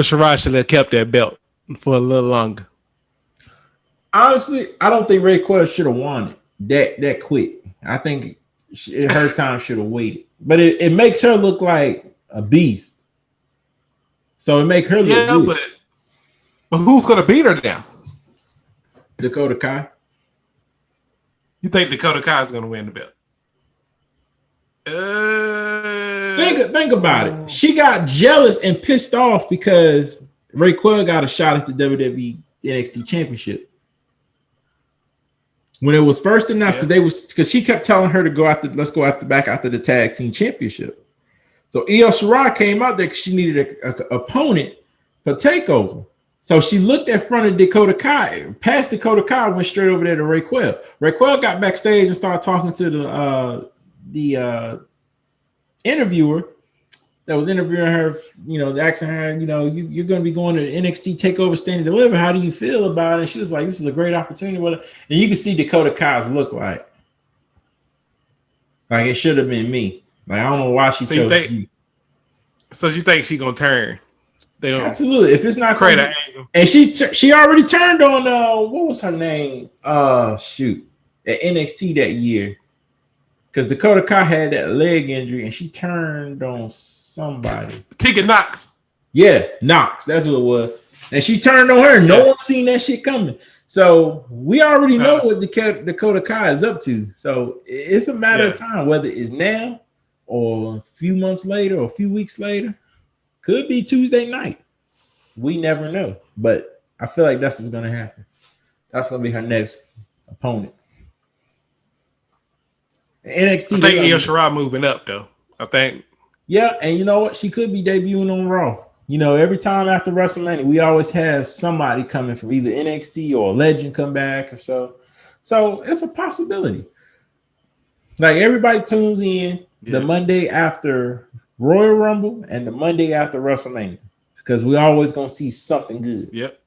S2: Shirai should have kept that belt for a little longer.
S1: Honestly, I don't think Raquel should have won it that quick. I think her time should have waited. But it makes her look like a beast. So it make her look good.
S2: But who's going to beat her now?
S1: Dakota Kai.
S2: You think Dakota Kai is going to win the belt?
S1: Think about it. She got jealous and pissed off because Raquel got a shot at the WWE NXT Championship. When it was first announced, because she kept telling her to go after, let's go back after the tag team championship. So Io Shirai came out there because she needed an opponent for TakeOver. So she looked at front of Dakota Kai, past Dakota Kai, went straight over there to Raquel. Raquel got backstage and started talking to the interviewer that was interviewing her, asking her, you're going to be going to NXT TakeOver Stand and Deliver. How do you feel about it? And she was like, this is a great opportunity. And you can see Dakota Kai's look like it should have been me. Like, I don't know why she chose me.
S2: So you think she's going to turn?
S1: Absolutely. If it's not great angle. And she already turned on, what was her name? At NXT that year. Because Dakota Kai had that leg injury and she turned on somebody.
S2: Tegan Knox.
S1: Yeah, Knox. That's what it was. And she turned on her. No one seen that shit coming. So we already know what Dakota Kai is up to. So it's a matter of time, whether it's now or a few months later or a few weeks later. Could be Tuesday night. We never know. But I feel like that's what's going to happen. That's gonna be her next opponent. NXT.
S2: I think Io Shirai moving up though. I think.
S1: Yeah, and you know what? She could be debuting on Raw. You know, every time after WrestleMania, we always have somebody coming from either NXT or a legend come back or so. So it's a possibility. Like everybody tunes in the Monday after Royal Rumble and the Monday after WrestleMania because we always gonna see something good.
S2: Yep.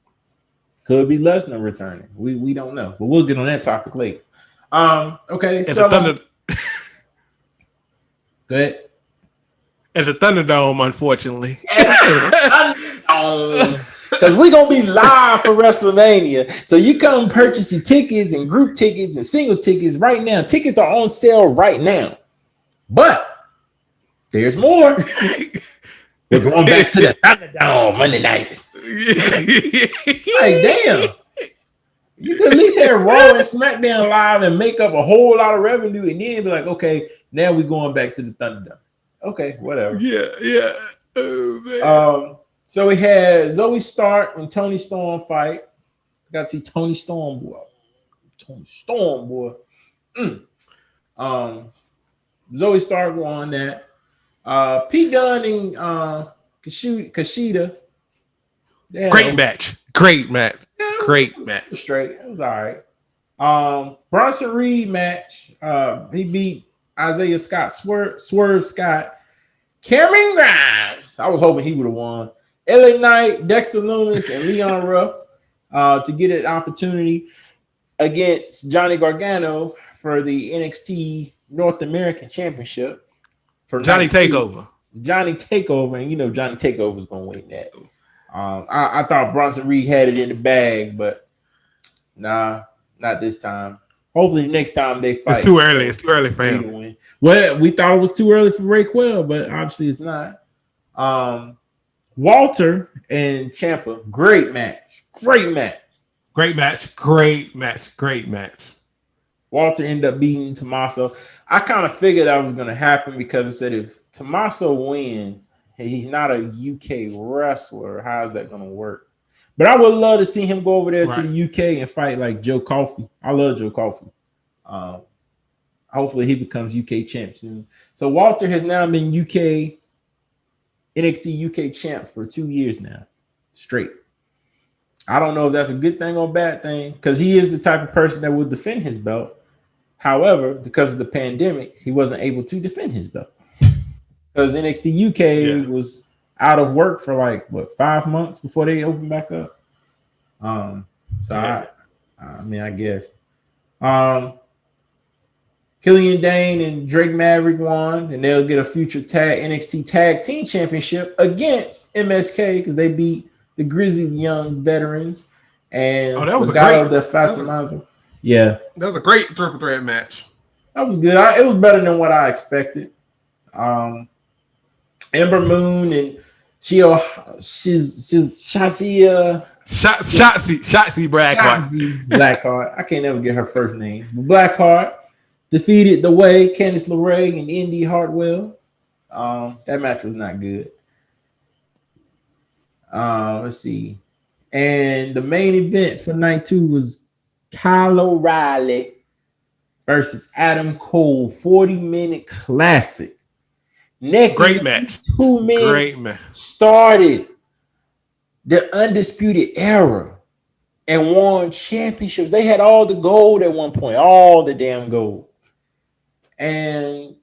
S1: Could be Lesnar returning. We don't know, but we'll get on that topic later. Okay,
S2: and
S1: so
S2: go
S1: ahead.
S2: At the Thunderdome, unfortunately.
S1: Because we're going to be live for WrestleMania. So you come purchase your tickets and group tickets and single tickets right now. Tickets are on sale right now. But there's more. We're going back to the Thunderdome Monday night. Like, damn. You could at least have Raw and SmackDown live and make up a whole lot of revenue and then be like, okay, now we're going back to the Thunderdome. Okay, whatever.
S2: Yeah. Oh,
S1: man. So we had Zoe Stark and Toni Storm fight. Got to see Toni Storm, boy. Zoe Stark won that. Pete Dunne and Kushida.
S2: Great match. Great match.
S1: Straight. It was all right. Bronson Reed match. He beat Isaiah Scott, Swerve Scott, Cameron Grimes. I was hoping he would have won. LA Knight, Dexter Lumis, and Leon Ruff to get an opportunity against Johnny Gargano for the NXT North American Championship. For
S2: Johnny Takeover.
S1: Johnny Takeover, and you know Johnny Takeover is going to win that. I thought Bronson Reed had it in the bag, but nah, not this time. Hopefully next time they fight.
S2: It's too early. It's too early for him.
S1: Win. Well, we thought it was too early for Raquel, but obviously it's not. Walter and Ciampa, great match. Walter ended up beating Tommaso. I kind of figured that was going to happen because I said if Tommaso wins, he's not a UK wrestler. How's that going to work? But I would love to see him go over there to the UK and fight like Joe Coffey. I love Joe Coffey. Hopefully he becomes UK champ soon. So Walter has now been NXT UK champ for 2 years now, straight. I don't know if that's a good thing or a bad thing because he is the type of person that will defend his belt. However, because of the pandemic, he wasn't able to defend his belt because NXT UK was out of work for like 5 months before they opened back up. I guess. Killian Dane and Drake Maverick won, and they'll get a future NXT Tag Team Championship against MSK because they beat the Grizzly Young Veterans. And
S2: that was
S1: Yeah,
S2: that was a great triple threat match.
S1: That was good. It was better than what I expected. Ember Moon and
S2: Shotzi
S1: Blackheart. I can't ever get her first name. Blackheart defeated The Way, Candice LeRae, and Indy Hartwell. That match was not good. Let's see. And the main event for night 2 was Kyle O'Reilly versus Adam Cole, 40-minute classic.
S2: Great match.
S1: 2 men
S2: Great match.
S1: Started the Undisputed Era and won championships. They had all the gold at one point, all the damn gold. And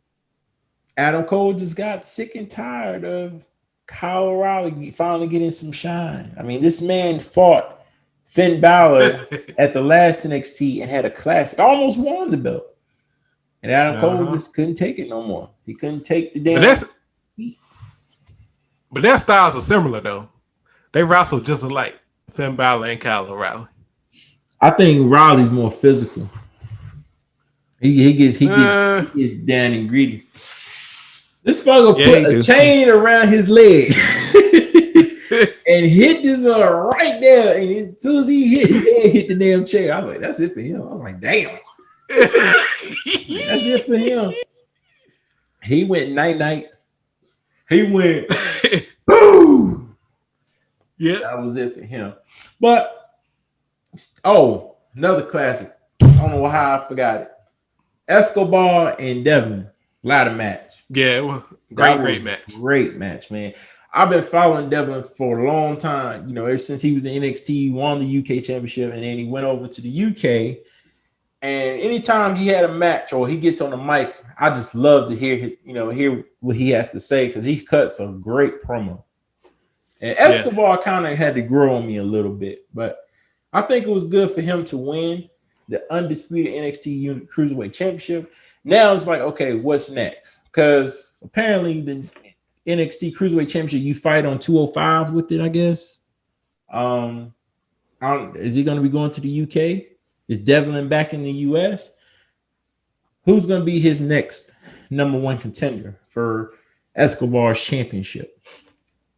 S1: Adam Cole just got sick and tired of Kyle O'Reilly finally getting some shine. I mean, this man fought Finn Balor at the last NXT and had a classic. Almost won the belt. And Adam Cole just couldn't take it no more. He couldn't take the damn.
S2: But their styles are similar, though. They wrestle just alike, Finn Balor and Kyle O'Reilly.
S1: I think Riley's more physical. He gets down and greedy. This fucker put a chain around his leg and hit this one right there. And as soon as he hit the damn chair, I was like, that's it for him. I was like, damn. That's it for him. He went night-night. He went boom.
S2: Yeah.
S1: That was it for him. But, oh, Another classic. I don't know how I forgot it. Escobar and Devlin. Ladder match.
S2: Yeah, it was great match.
S1: Great match, man. I've been following Devlin for a long time. You know, ever since he was in NXT, he won the UK championship, and then he went over to the UK. And anytime he had a match or he gets on the mic, I just love to hear what he has to say because he cuts a great promo. And Escobar kind of had to grow on me a little bit, but I think it was good for him to win the undisputed NXT Cruiserweight Championship. Now it's like, okay, what's next? Because apparently the NXT Cruiserweight Championship, you fight on 205 with it, I guess. Is he going to be going to the UK? Is Devlin back in the US? Who's going to be his next number one contender for Escobar's championship?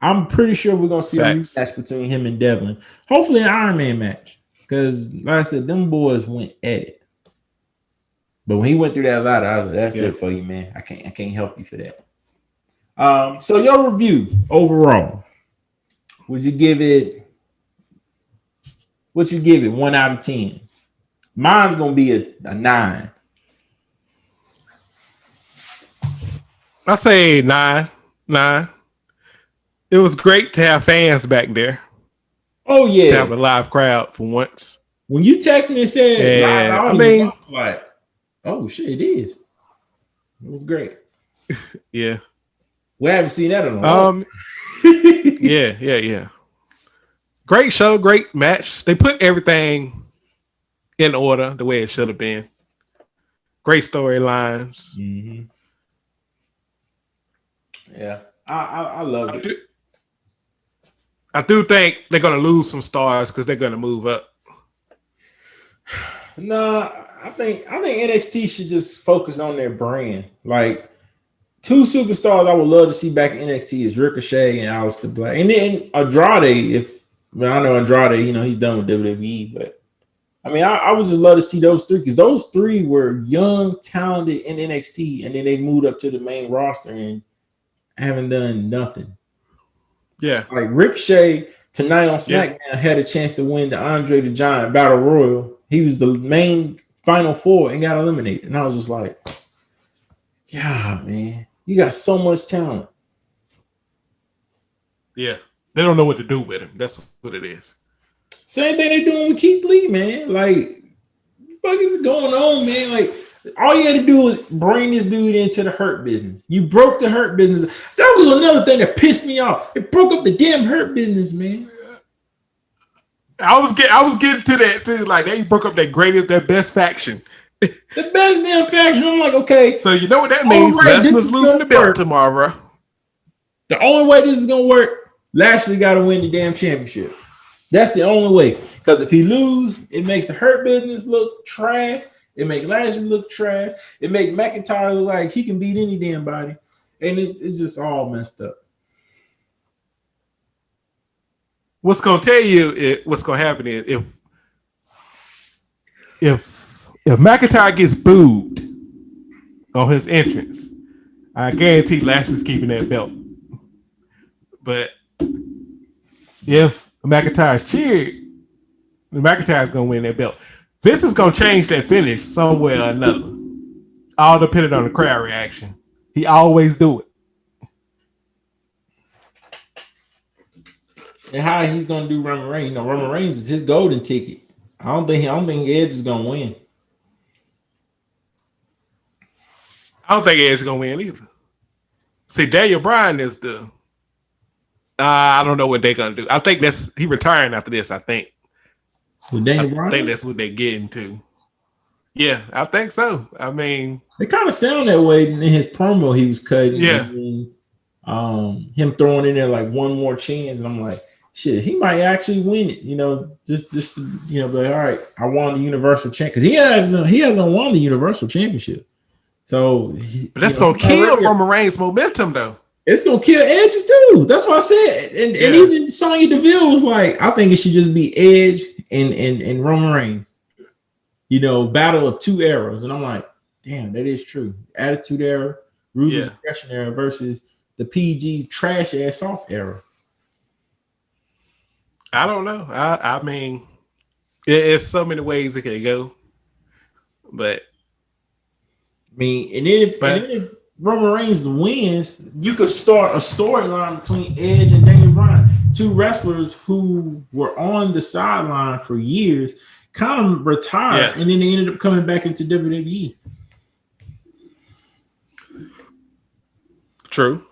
S1: I'm pretty sure we're going to see a rematch between him and Devlin. Hopefully an Iron Man match. Because, like I said, them boys went at it. But when he went through that ladder, I was like, that's it for you, man. I can't help you for that. So your review overall, would you give it 1 out of 10? Mine's gonna be a 9.
S2: I say 9. It was great to have fans back there.
S1: Oh yeah,
S2: to have a live crowd for once.
S1: When you text me and said live audience, I was like, oh shit, it is. It was great.
S2: Yeah,
S1: we haven't seen that in a while.
S2: Yeah. Great show, great match. They put everything in order the way it should have been. Great storylines.
S1: Mm-hmm. Yeah, I love it.
S2: I do think they're going to lose some stars because they're going to move up.
S1: No, I think NXT should just focus on their brand. Like 2 superstars I would love to see back in NXT is Ricochet and Aleister Black, and then Andrade. I know Andrade, he's done with WWE, but I mean, I would just love to see those 3 because those 3 were young, talented in NXT, and then they moved up to the main roster and haven't done nothing.
S2: Yeah,
S1: like Ricochet tonight on SmackDown had a chance to win the Andre the Giant Battle Royal. He was the main Final 4 and got eliminated, and I was just like, yeah, man, you got so much talent.
S2: Yeah, they don't know what to do with him. That's what it is.
S1: Same thing they're doing with Keith Lee, man. Like, what is going on, man? Like, all you had to do was bring this dude into the Hurt Business. You broke the Hurt Business. That was another thing that pissed me off. It broke up the damn Hurt Business, man.
S2: I was getting to that too. Like, they broke up their best faction.
S1: The best damn faction. I'm like, okay.
S2: So you know what that means? Lesnar's losing the belt tomorrow.
S1: The only way this is gonna work, Lashley got to win the damn championship. That's the only way. Because if he lose, it makes the Hurt Business look trash. It make Lashley look trash. It make McIntyre look like he can beat any damn body. And it's just all messed up.
S2: What's going to tell you what's going to happen is if McIntyre gets booed on his entrance, I guarantee Lashley's keeping that belt. But if McIntyre's cheered, McIntyre's going to win that belt. Vince is going to change that finish somewhere or another. All depending on the crowd reaction. He always do it.
S1: And how he's going to do Roman Reigns. Roman Reigns is his golden ticket. I don't think Edge is going to win.
S2: I don't think Edge is going to win either. See, Daniel Bryan is the... I don't know what they're going to do. I think he retiring after this, I think.
S1: I think
S2: that's what they're getting to. Yeah, I think so. I mean,
S1: it kind of sound that way in his promo he was cutting.
S2: Yeah.
S1: Him throwing in there like one more chance, and I'm like, shit, he might actually win it. Just to, be like, all right, I won the Universal Champ because he hasn't won the Universal Championship. So,
S2: but that's gonna kill Roman Reigns' momentum, though.
S1: It's gonna kill Edge's too. That's what I said. And even Sonya Deville was like, I think it should just be Edge and Roman Reigns. Battle of 2 eras. And I'm like, damn, that is true. Attitude era, Ruthless Aggression era versus the PG trash ass soft era.
S2: I don't know. I mean, It's so many ways it can go. But
S1: I mean, and then if Roman Reigns wins, you could start a storyline between Edge and Daniel Bryan, two wrestlers who were on the sideline for years, kind of retired, and then they ended up coming back into WWE.
S2: True.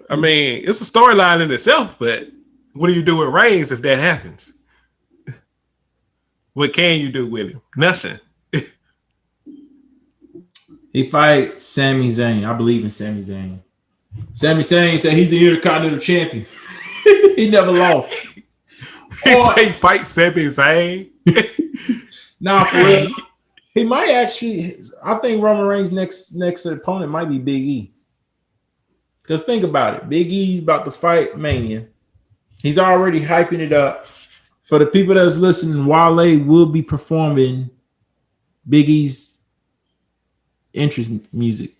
S2: I mean, it's a storyline in itself, but what do you do with Reigns if that happens? What can you do with him? Nothing.
S1: He fights Sami Zayn. I believe in Sami Zayn. Sami Zayn said he's the Intercontinental Champion. He never lost.
S2: He say fight Sami Zayn.
S1: Nah, for real. He might actually. I think Roman Reigns' next opponent might be Big E. Because think about it. Big E's about to fight Mania. He's already hyping it up. For the people that's listening, Wale will be performing Big E's entrance music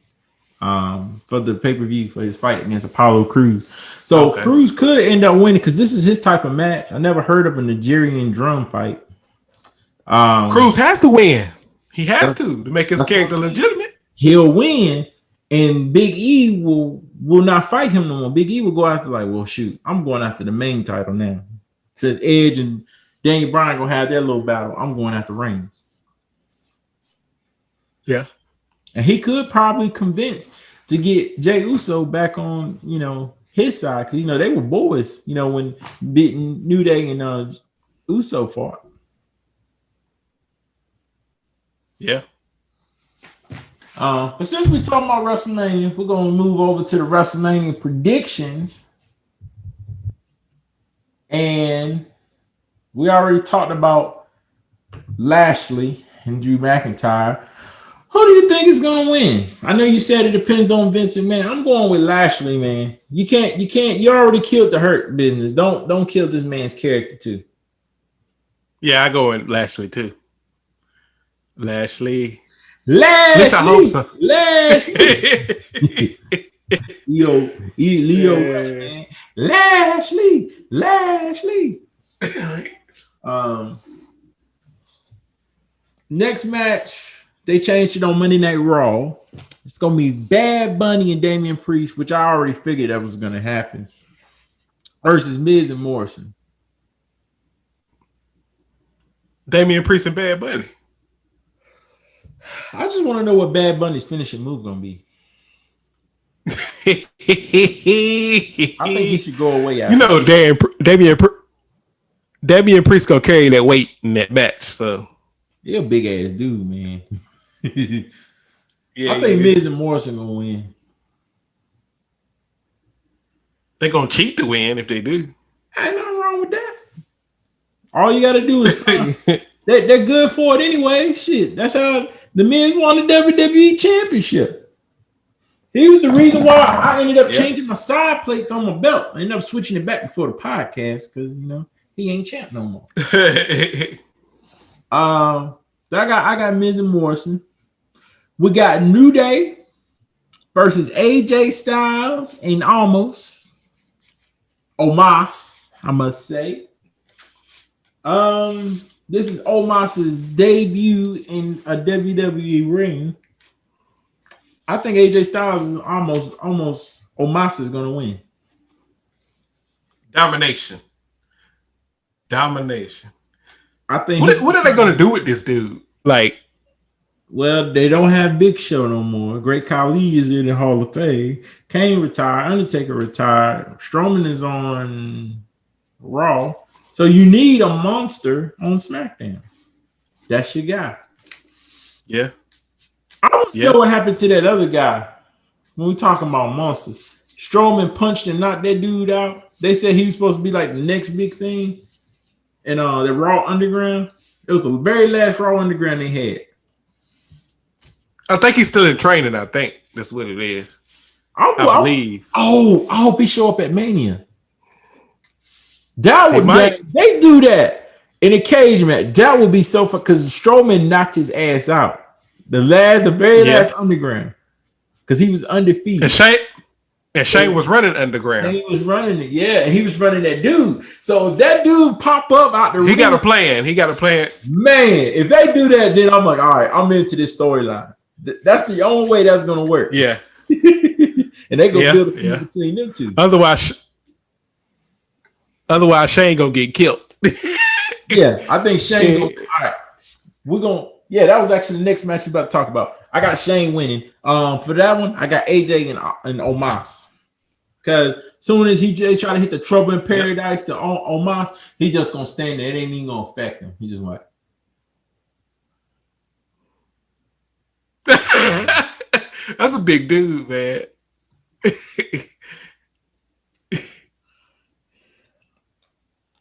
S1: for the pay-per-view for his fight against Apollo Crews. So Crews could end up winning because this is his type of match. I never heard of a Nigerian drum fight.
S2: Crews has to win. He has to make his character legitimate.
S1: He'll win, and Big E will not fight him no more. Big E will go after well, shoot, I'm going after the main title now. Says Edge and Daniel Bryan gonna have their little battle. I'm going after Reigns.
S2: Yeah.
S1: And he could probably convince to get Jey Uso back on, his side. Because, they were boys, when beating New Day and Uso fought.
S2: Yeah.
S1: But since we're talking about WrestleMania, we're going to move over to the WrestleMania predictions. And we already talked about Lashley and Drew McIntyre. Who do you think is going to win? I know you said it depends on Vince McMahon. I'm going with Lashley, man. You can't. You already killed the Hurt business. Don't kill this man's character too.
S2: Yeah, I go with Lashley too. Lashley.
S1: At least
S2: I hope so.
S1: Lashley. Leo, man. Lashley. Next match. They changed it on Monday Night Raw. It's going to be Bad Bunny and Damian Priest, which I already figured that was going to happen, versus Miz and Morrison.
S2: Damian Priest and Bad Bunny.
S1: I just want to know what Bad Bunny's finishing move going to be. I think he should go away after.
S2: Damian Priest going to carry that weight in that match, so.
S1: You're a big ass dude, man.
S2: Yeah,
S1: I think Miz and Morrison gonna win.
S2: They're gonna cheat to win if they do.
S1: Ain't nothing wrong with that. All you gotta do is they're good for it anyway. Shit, that's how the Miz won the WWE Championship. He was the reason why I ended up changing my side plates on my belt. I ended up switching it back before the podcast because he ain't champ no more. I got Miz and Morrison. We got New Day versus AJ Styles and Omos, I must say. This is Omos's debut in a WWE ring. I think AJ Styles is almost Omos is gonna win.
S2: Domination.
S1: I think.
S2: What are they gonna do with this dude?
S1: Well, they don't have Big Show no more. Great Khali is in the Hall of Fame. Kane retired. Undertaker retired. Strowman is on Raw. So you need a monster on SmackDown. That's your guy.
S2: Yeah.
S1: I don't know what happened to that other guy when we talking about monsters. Strowman punched and knocked that dude out. They said he was supposed to be like the next big thing. And the Raw Underground. It was the very last Raw Underground they had.
S2: I think he's still in training. I think that's what it is. I believe.
S1: I hope he show up at Mania. That would they do that in a cage match. That would be so fun because Strowman knocked his ass out. The very last Underground because he was undefeated.
S2: And Shane was running underground.
S1: He was running it, yeah, and he was running that dude. So if that dude pop up out the ring,
S2: he got a plan.
S1: Man, if they do that, then I'm like, all right, I'm into this storyline. That's the only way that's gonna work.
S2: Yeah.
S1: And they gonna build a feud between them two.
S2: Otherwise Shane gonna get killed.
S1: Yeah, I think Shane all right. We're gonna that was actually the next match we're about to talk about. I got Shane winning. For that one, I got AJ and Omos. Because soon as he try to hit the Trouble in Paradise to Omos, he just gonna stand there. It ain't even gonna affect him. He just like.
S2: That's a big dude, man.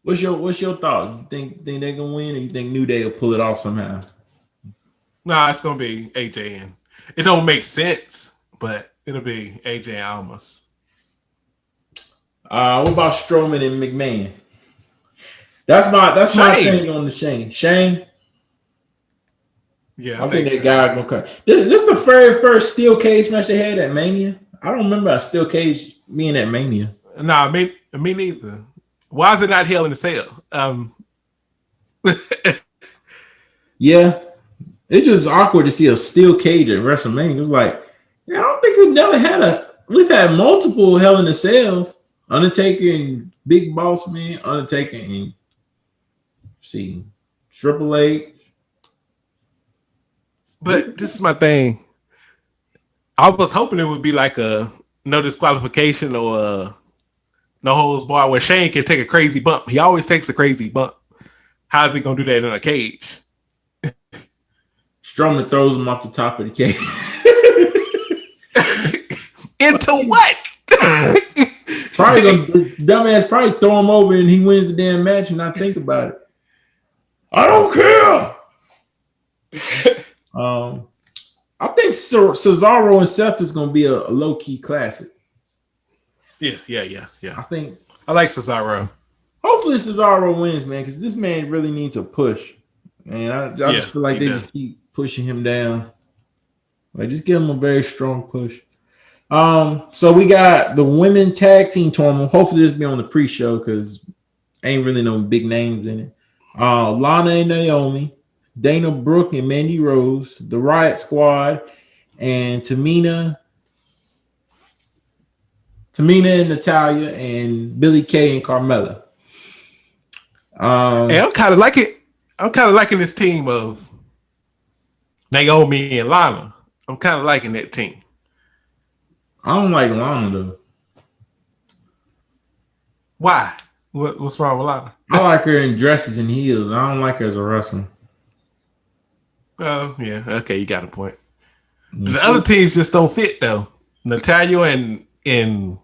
S1: What's your thoughts? You think they're gonna win, or you think New Day will pull it off somehow?
S2: Nah, it's gonna be AJ and it don't make sense, but it'll be AJ and Almas.
S1: What about Strowman and McMahon? That's my thing on the Shane. Shane.
S2: Yeah,
S1: I think that guy gonna cut. This is the very first steel cage match they had at Mania. I don't remember a steel cage being at Mania.
S2: Nah, me neither. Why is it not Hell in a Cell?
S1: Yeah, it's just awkward to see a steel cage at WrestleMania. It was like, I don't think we've had multiple Hell in a Cells. Undertaker and Big Boss Man, Undertaker and Triple H.
S2: But this is my thing. I was hoping it would be like a no disqualification or a no holds barred where Shane can take a crazy bump. He always takes a crazy bump. How's he gonna do that in a cage?
S1: Strowman throws him off the top of the cage.
S2: Into what?
S1: Probably dumbass probably throw him over and he wins the damn match and not think about it. I don't care. I think Cesaro and Seth is gonna be a low key classic. Yeah. I
S2: like Cesaro.
S1: Hopefully Cesaro wins, man, because this man really needs a push. And I just feel like they just keep pushing him down. Like, just give him a very strong push. So we got the women tag team tournament. Hopefully this will be on the pre-show because ain't really no big names in it. Lana and Naomi, Dana Brooke and Mandy Rose, the Riot Squad, and Tamina and Natalia, and Billie Kay and Carmella.
S2: Hey, I'm kind of liking this team of Naomi and Lana. I'm kind of liking that team.
S1: I don't like Lana though.
S2: Why? What's wrong with Lana?
S1: I like her in dresses and heels. I don't like her as a wrestler.
S2: Oh, yeah. Okay, you got a point. But the other teams just don't fit though. Natalia and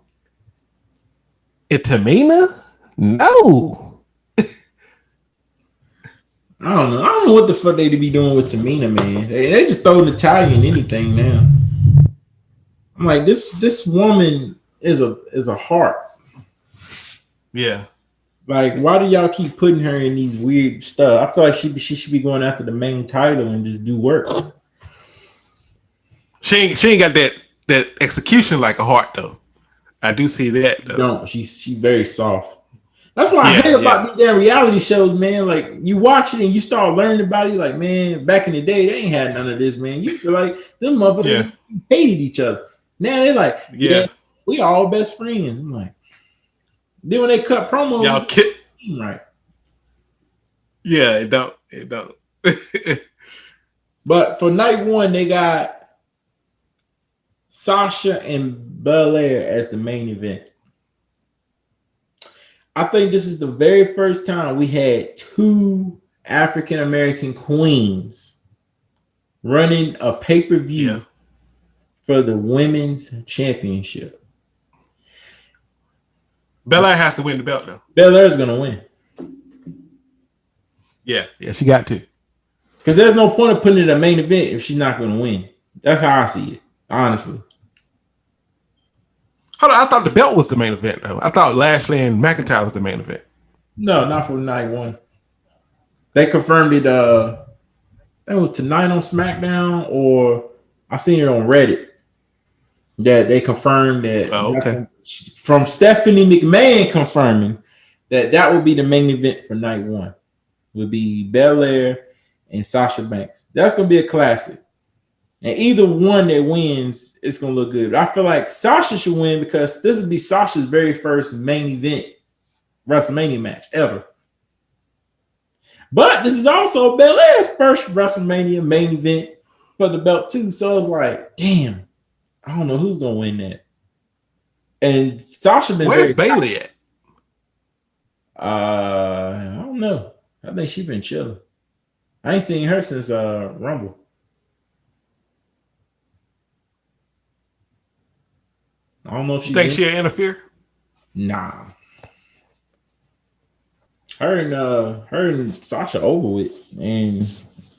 S2: Tamina? No.
S1: I don't know what the fuck they be doing with Tamina, man. They just throw Natalia in anything now. I'm like, this woman is a heart.
S2: Yeah.
S1: Like, why do y'all keep putting her in these weird stuff? I feel like she should be going after the main title and just do work.
S2: She ain't got that execution like a heart though. I do see that though.
S1: No, she's very soft. That's why I hate about these damn reality shows, man. Like, you watch it and you start learning about it. Like, man, back in the day, they ain't had none of this, man. You feel like them motherfuckers hated each other. Now they're like, we all best friends. I'm like, then when they cut promos,
S2: y'all
S1: right?
S2: Yeah, it don't.
S1: But for night one, they got Sasha and Belair as the main event. I think this is the very first time we had two African American queens running a pay-per-view for the women's championship.
S2: Belair has to win the belt though.
S1: Belair's gonna win.
S2: Yeah, she got to.
S1: Because there's no point of putting it in a main event if she's not gonna win. That's how I see it, honestly.
S2: Hold on, I thought the belt was the main event though. I thought Lashley and McIntyre was the main event.
S1: No, not for night one. They confirmed it. That was tonight on SmackDown, or I seen it on Reddit. that they confirmed that.
S2: Oh, okay.
S1: From Stephanie McMahon confirming that would be the main event for night one. Would be Belair and Sasha Banks. That's gonna be a classic. And either one that wins, it's gonna look good. I feel like Sasha should win because this would be Sasha's very first main event WrestleMania match ever. But this is also Belair's first WrestleMania main event for the belt too. So it's like, damn, I don't know who's gonna win that. And Sasha been
S2: where's Bailey at?
S1: I don't know. I think she's been chilling. I ain't seen her since Rumble. I don't know if
S2: you think she'll interfere.
S1: Nah. Her and Sasha over with, and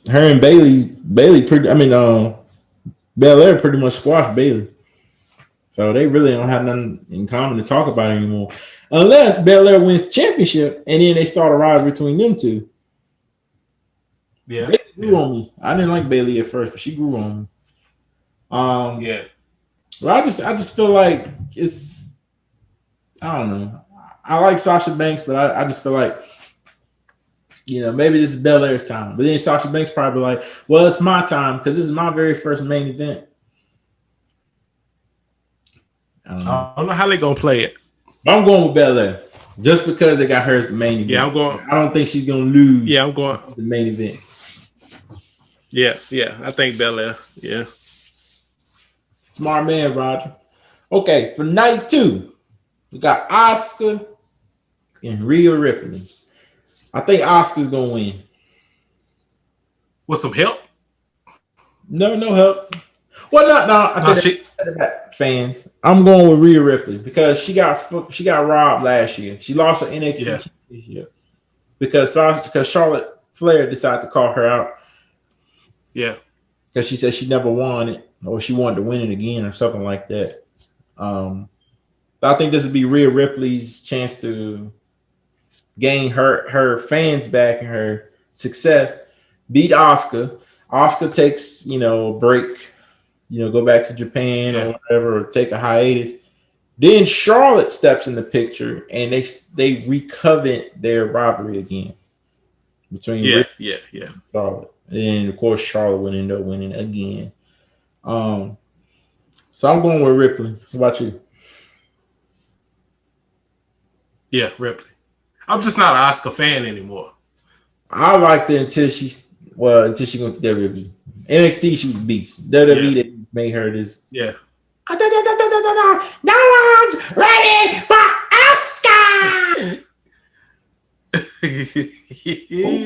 S1: her and Bailey pretty. I mean, Belair pretty much squashed Bailey, so they really don't have nothing in common to talk about anymore, unless Belair wins the championship and then they start a rivalry between them two.
S2: Yeah,
S1: Bailey grew on me. I didn't like Bailey at first, but she grew on me.
S2: Yeah.
S1: Well, I just feel like it's. I don't know. I like Sasha Banks, but I just feel like, maybe this is Belair's time. But then Sasha Banks probably like, well, it's my time because this is my very first main event.
S2: I don't know how they're going to play it.
S1: I'm going with Belair just because they got her as the main event.
S2: Yeah, I'm going.
S1: I don't think she's going to lose.
S2: Yeah, I'm going.
S1: The main event.
S2: Yeah. I think Belair. Yeah.
S1: Smart man, Roger. Okay, for night 2, we got Asuka and Rhea Ripley. I think Asuka's gonna win.
S2: With some help?
S1: No help. Well, not fans. I'm going with Rhea Ripley because she got robbed last year. She lost her NXT championship because Charlotte Flair decided to call her out.
S2: Yeah,
S1: because she said she never won it or she wanted to win it again or something like that. I think this would be Rhea Ripley's chance to gain her fans back and her success. Beat Asuka. Asuka takes a break, go back to Japan or whatever, or take a hiatus. Then Charlotte steps in the picture and they recovet their rivalry again between
S2: yeah.
S1: Charlotte. And of course Charlotte would end up winning again. So I'm going with Ripley. What about you?
S2: Yeah, Ripley. I'm just not an Asuka fan anymore.
S1: I liked it until she went to WWE. NXT, she was beast. WWE that made her this.
S2: Yeah.
S1: No one's ready for Asuka.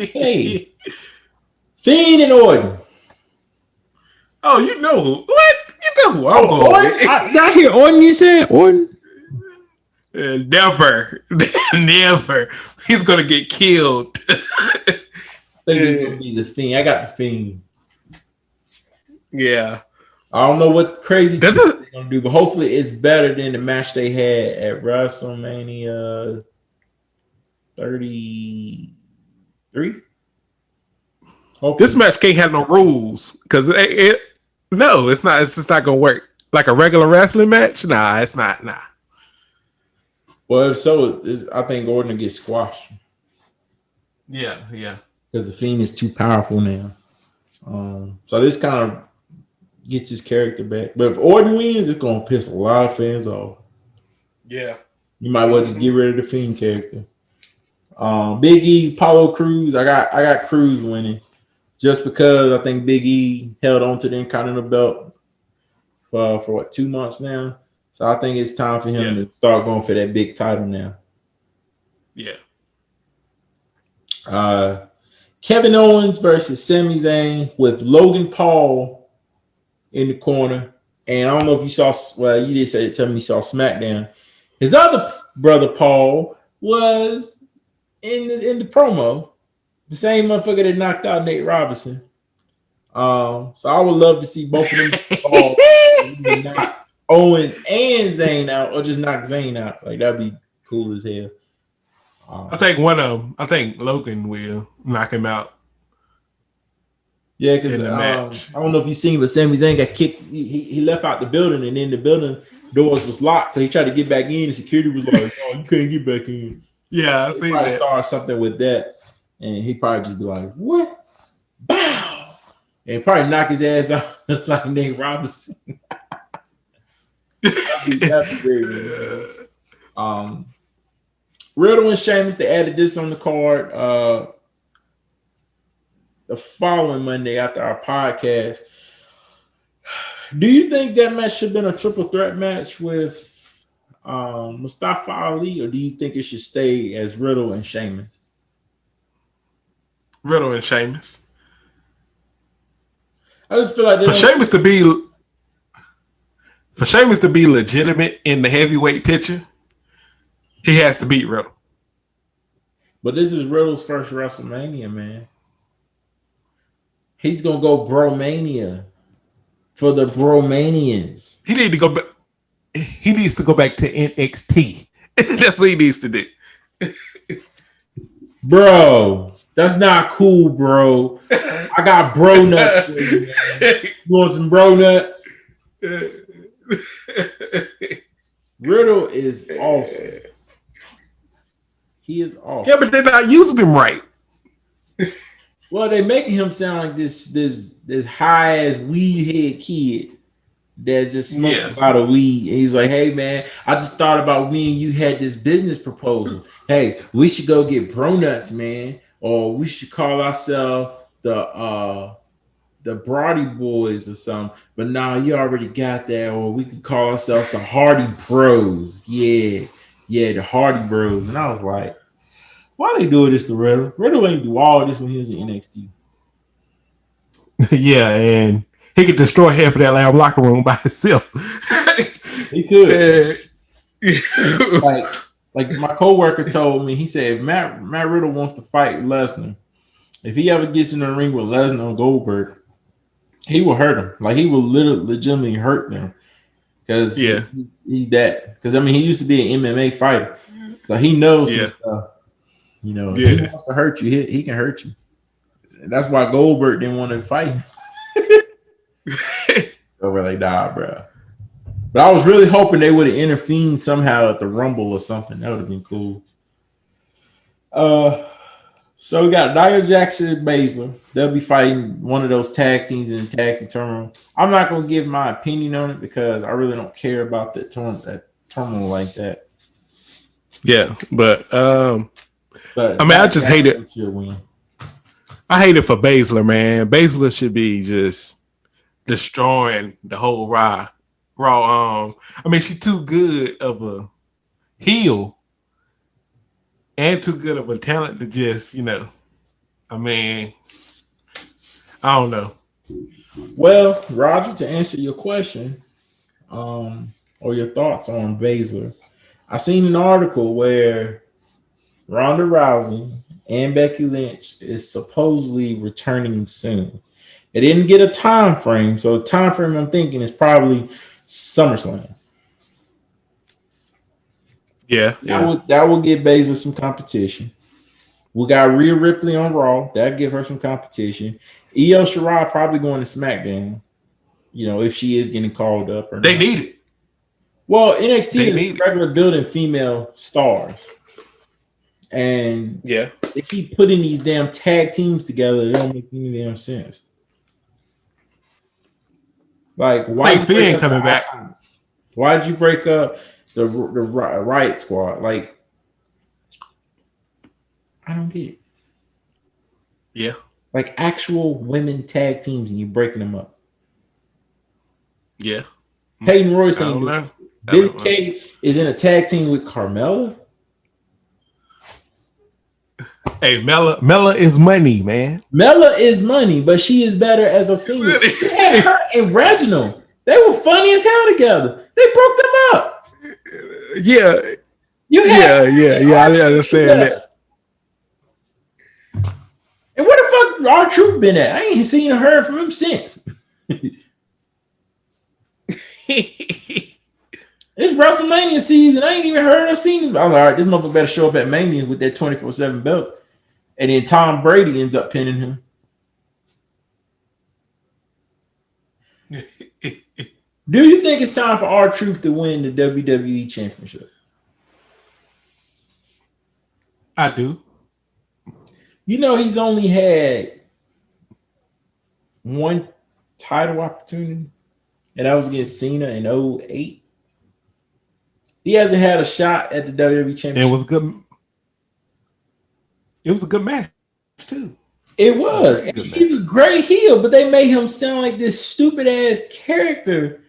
S1: Okay. Fiend and Orton.
S2: Oh, you know who? What? You know who I'm going with.
S1: Did I hear Orton? You said Orton?
S2: Never. He's gonna get killed.
S1: I think it's gonna be the Fiend. I got the Fiend.
S2: Yeah.
S1: I don't know what crazy they're gonna do, but hopefully it's better than the match they had at WrestleMania 33. Hopefully.
S2: This match can't have no rules because it's not. It's just not gonna work. Like a regular wrestling match, nah, it's not. Nah.
S1: Well, if so, I think Orton will get squashed.
S2: Yeah.
S1: Because the Fiend is too powerful now. So this kind of gets his character back. But if Orton wins, it's gonna piss a lot of fans off.
S2: Yeah.
S1: You might well just get rid of the Fiend character. Big E, Apollo Crews. I got Crews winning. Just because I think Big E held on to the Intercontinental belt for 2 months now. So I think it's time for him to start going for that big title now.
S2: Yeah.
S1: Kevin Owens versus Sami Zayn with Logan Paul in the corner. And I don't know if you saw, well, you did say, tell me you saw SmackDown. His other brother, Paul, was in the promo. The same motherfucker that knocked out Nate Robinson. So I would love to see both of them knock Owens and Zayn out, or just knock Zayn out. Like, that'd be cool as hell.
S2: I think one of them. I think Logan will knock him out.
S1: Yeah, because
S2: in the match.
S1: I don't know if you've seen, but Sami Zayn got kicked. He left out the building, and then the building doors was locked. So he tried to get back in, and security was like, "Oh, you can't get back in."
S2: Yeah, I
S1: He
S2: see
S1: probably
S2: that.
S1: start something with that, and he probably just be like, "What? Bow!" And probably knock his ass out like Nate Robinson. That'd be great, man. Riddle and Sheamus, they added this on the card the following Monday after our podcast. Do you think that match should have been a triple threat match with Mustafa Ali, or do you think it should stay as Riddle and Sheamus?
S2: Riddle and Sheamus.
S1: I just feel like
S2: for Sheamus to be legitimate in the heavyweight picture, he has to beat Riddle.
S1: But this is Riddle's first WrestleMania, man. He's gonna go Bromania for the Bromanians.
S2: He needs to go back to NXT. That's what he needs to do.
S1: Bro, that's not cool, bro. I got bro nuts for you, man. You want some bro nuts? Riddle is awesome. He is awesome.
S2: Yeah, but they're not using him right.
S1: Well, they're making him sound like this high ass weed head kid that just smokes about a weed. And he's like, "Hey man, I just thought about me and you had this business proposal. Hey, we should go get bro nuts, man, or we should call ourselves the Brody Boys or something. But nah, you already got that. Or we could call ourselves the Hardy Bros. Yeah, the Hardy Bros." And I was like, why they doing this to Riddle? Riddle ain't do all this when he was in NXT.
S2: Yeah, and he could destroy half of that damn locker room by himself.
S1: He could. like my coworker told me, he said if Matt Riddle wants to fight Lesnar, if he ever gets in the ring with Lesnar or Goldberg, he will hurt him. Like he will legitimately hurt them. Because he's that. Because I mean he used to be an MMA fighter. So he knows some stuff. You know, if he wants to hurt you, he can hurt you. And that's why Goldberg didn't want to fight him. So we're like, nah, bro. But I was really hoping they would have intervened somehow at the Rumble or something. That would have been cool. So we got Nia Jackson and Baszler. They'll be fighting one of those tag teams in the tag team tournament. I'm not going to give my opinion on it because I really don't care about that tournament like that.
S2: Yeah, but I mean, I just hate it. I hate it for Baszler, man. Baszler should be just destroying the whole Raw. I mean, she's too good of a heel and too good of a talent to just, I mean, I don't know.
S1: Well, Roger, to answer your question, or your thoughts on Baszler, I seen an article where Ronda Rousey and Becky Lynch is supposedly returning soon. It didn't get a time frame, so the time frame I'm thinking is probably SummerSlam.
S2: Yeah.
S1: That will give Baszler some competition. We got Rhea Ripley on Raw. That'll give her some competition. Io Shirai probably going to SmackDown. If she is getting called up or
S2: they
S1: not.
S2: need it.
S1: Well, NXT is regular building female stars. And they keep putting these damn tag teams together. They don't make any damn sense. Like, why
S2: Finn coming back?
S1: Why'd you break up the Riot Squad? Like, I don't get it.
S2: Yeah.
S1: Like actual women tag teams and you breaking them up.
S2: Yeah.
S1: Peyton Royce saying Billy Kay is in a tag team with Carmella.
S2: Hey, Mella is money, man.
S1: Mella is money, but she is better as a single. Her and Reginald, they were funny as hell together. They broke them up.
S2: Yeah. I understand that.
S1: And where the fuck R-Truth been at? I ain't seen or heard from him since. It's WrestleMania season. I ain't even heard or seen him. I'm like, all right, this motherfucker better show up at Mania with that 24/7 belt. And then Tom Brady ends up pinning him. Do you think it's time for R-Truth to win the WWE Championship?
S2: I do.
S1: You know, he's only had one title opportunity, and that was against Cena in 2008. He hasn't had a shot at the WWE Championship.
S2: It was good. It was a good match too.
S1: It was. He's a great heel, but they made him sound like this stupid ass character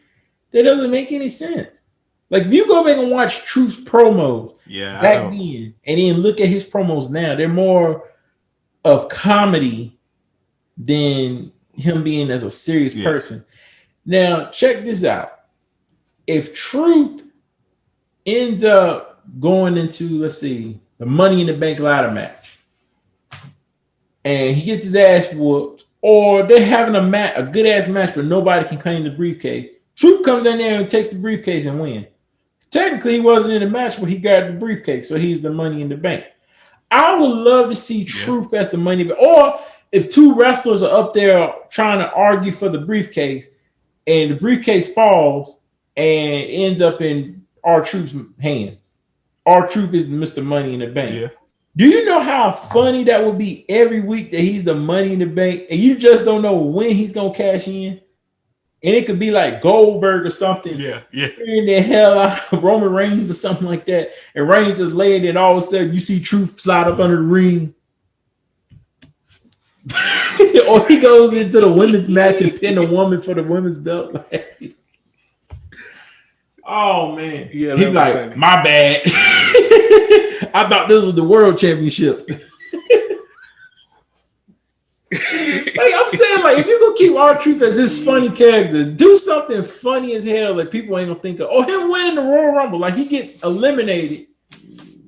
S1: that doesn't make any sense. Like if you go back and watch Truth's promos back then, and then look at his promos now, they're more of comedy than him being as a serious person. Now, check this out. If Truth ends up going into, let's see, the Money in the Bank ladder match, and he gets his ass whooped, or they're having a good ass match, but nobody can claim the briefcase, Truth comes in there and takes the briefcase and wins. Technically, he wasn't in the match, but he got the briefcase, so he's the Money in the Bank. I would love to see Truth as the Money, or if two wrestlers are up there trying to argue for the briefcase, and the briefcase falls and ends up in R-Truth's hands. R-Truth is Mr. Money in the Bank.
S2: Yeah.
S1: Do you know how funny that would be every week that he's the Money in the Bank, and you just don't know when he's gonna cash in? And it could be like Goldberg or something.
S2: Yeah.
S1: In the hell out of Roman Reigns or something like that. And Reigns is laying, and all of a sudden you see Truth slide up under the ring. Or he goes into the women's match and pin a woman for the women's belt. Oh man. Yeah, he's like, funny. My bad. I thought this was the world championship. Like I'm saying, like if you're gonna keep R-Truth as this funny character, do something funny as hell that people ain't gonna think of. Or him winning the Royal Rumble, like he gets eliminated,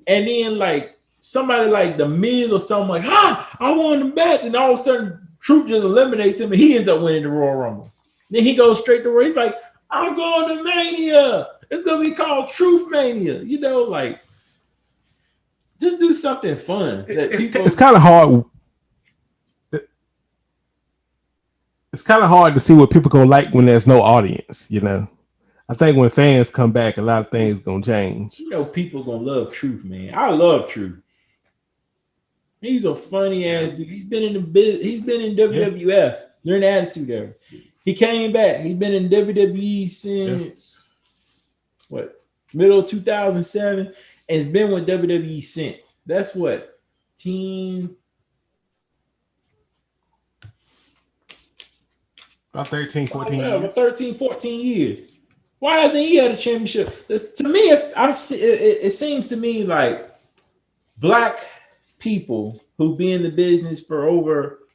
S1: and then like somebody like the Miz or something like, I won the match, and all of a sudden Truth just eliminates him, and he ends up winning the Royal Rumble. Then he goes straight to where he's like, I'm going to Mania. It's gonna be called Truth Mania. You know, like just do something fun.
S2: It's kind of hard. It's kind of hard to see what people gonna like when there's no audience, you know. I think when fans come back, a lot of things gonna change.
S1: You know, people gonna love Truth, man. I love Truth. He's a funny ass dude. He's been in WWF during the Attitude Era. He came back. He's been in WWE since middle of 2007, and has been with WWE since. That's what 10.
S2: About 13, 14 years.
S1: 13, 14 years. Why hasn't he had a championship? To me, it seems to me like black people who be in the business for over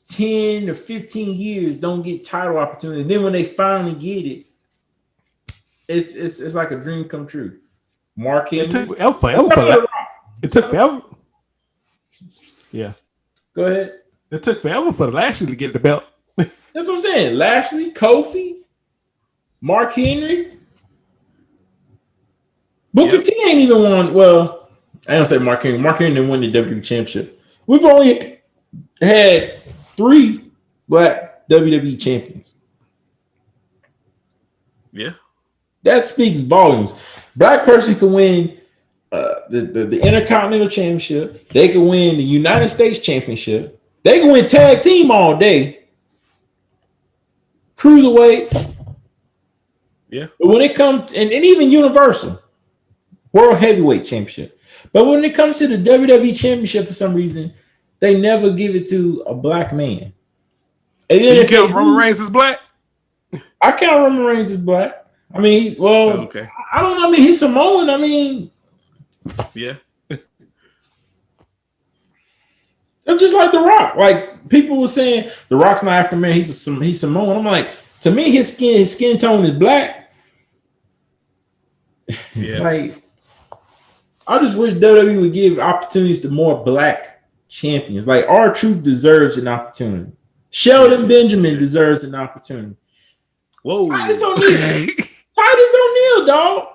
S1: 10 or 15 years don't get title opportunities. Then when they finally get it, it's like a dream come true. Mark Henry.
S2: It took forever. It took forever. Yeah.
S1: Go ahead.
S2: It took forever for Lashley to get the belt.
S1: That's what I'm saying. Lashley, Kofi, Mark Henry. Booker T ain't even won. Well, I don't say Mark Henry. Mark Henry didn't win the WWE Championship. We've only had 3 black WWE champions.
S2: Yeah.
S1: That speaks volumes. Black person can win the Intercontinental Championship. They can win the United States Championship. They can win tag team all day. Cruiserweight.
S2: Yeah.
S1: But when it comes, and even Universal, World Heavyweight Championship. But when it comes to the WWE Championship, for some reason, they never give it to a black man. And then
S2: you count Roman Reigns as black?
S1: I count Roman Reigns as black. I mean,
S2: okay.
S1: I don't know. I mean, he's Samoan. I mean,
S2: yeah.
S1: I'm just like The Rock. Like people were saying, The Rock's not African man. He's Samoan. I'm like, to me, his skin tone is black.
S2: Yeah.
S1: Like, I just wish WWE would give opportunities to more black champions. Like R-Truth deserves an opportunity. Sheldon Benjamin deserves an opportunity.
S2: Whoa.
S1: Titus O'Neil, dog.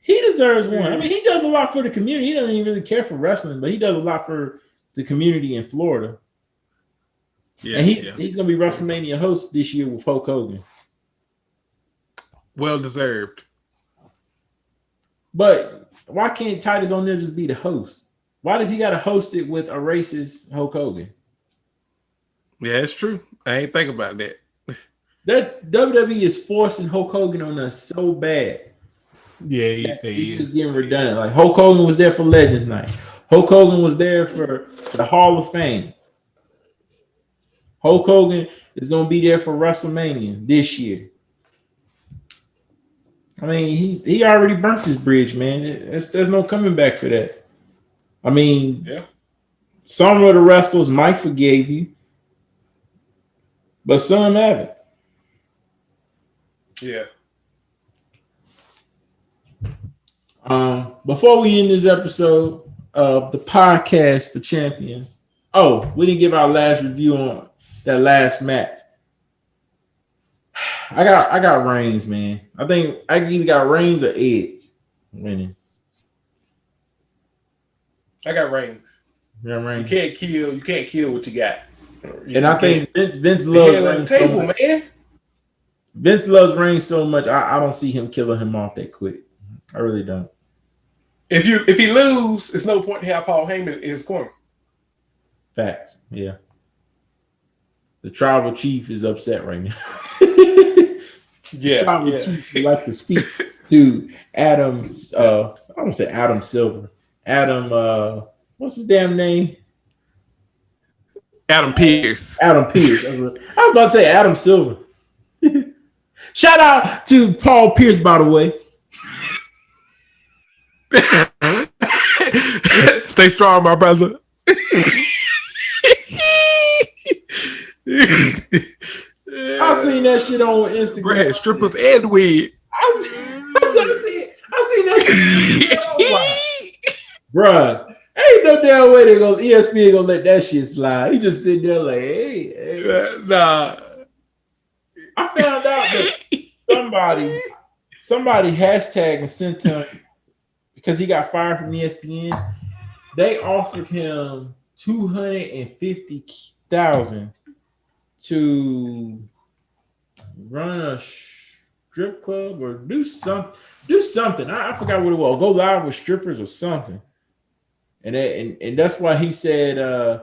S1: He deserves one. I mean, he does a lot for the community. He doesn't even really care for wrestling, but he does a lot for the community in Florida. Yeah, and he's gonna be WrestleMania host this year with Hulk Hogan.
S2: Well deserved.
S1: But why can't Titus O'Neil just be the host? Why does he got to host it with a racist Hulk Hogan?
S2: Yeah, it's true. I ain't think about that.
S1: That WWE is forcing Hulk Hogan on us so bad.
S2: Yeah,
S1: he's just getting redundant. Like Hulk Hogan was there for Legends Night. Hulk Hogan was there for the Hall of Fame. Hulk Hogan is going to be there for WrestleMania this year. I mean, he already burnt his bridge, man. There's no coming back for that. I mean,
S2: yeah.
S1: Some of the wrestlers might forgive you, but some haven't.
S2: Yeah.
S1: Before we end this episode of the podcast for champion, we didn't give our last review on that last match. I got Reigns, man. I think I either got Reigns or Edge winning.
S2: I got Reigns.
S1: Yeah, Reigns.
S2: You can't kill what you got.
S1: I think Vince loves Reigns so much. Man. Vince loves Reigns so much. I don't see him killing him off that quick. I really don't.
S2: If he lose, it's no point to have Paul Heyman in his corner.
S1: Facts. Yeah. The tribal chief is upset right now.
S2: Yeah.
S1: Chief would like to speak to Adam. I don't say Adam Silver. Adam. What's his damn name?
S2: Adam Pearce.
S1: Adam Pearce. I was about to say Adam Silver. Shout out to Paul Pierce, by the way.
S2: Stay strong, my brother.
S1: I seen that shit on Instagram.
S2: Brad, strippers and weed.
S1: I seen that shit. Bruh, ain't no damn way ESPN gonna let that shit slide. He just sitting there like, hey.
S2: Nah.
S1: I found out that somebody hashtagged and sent him because he got fired from ESPN. They offered him $250,000 to run a strip club or do something. I forgot what it was. Go live with strippers or something. And that's why he said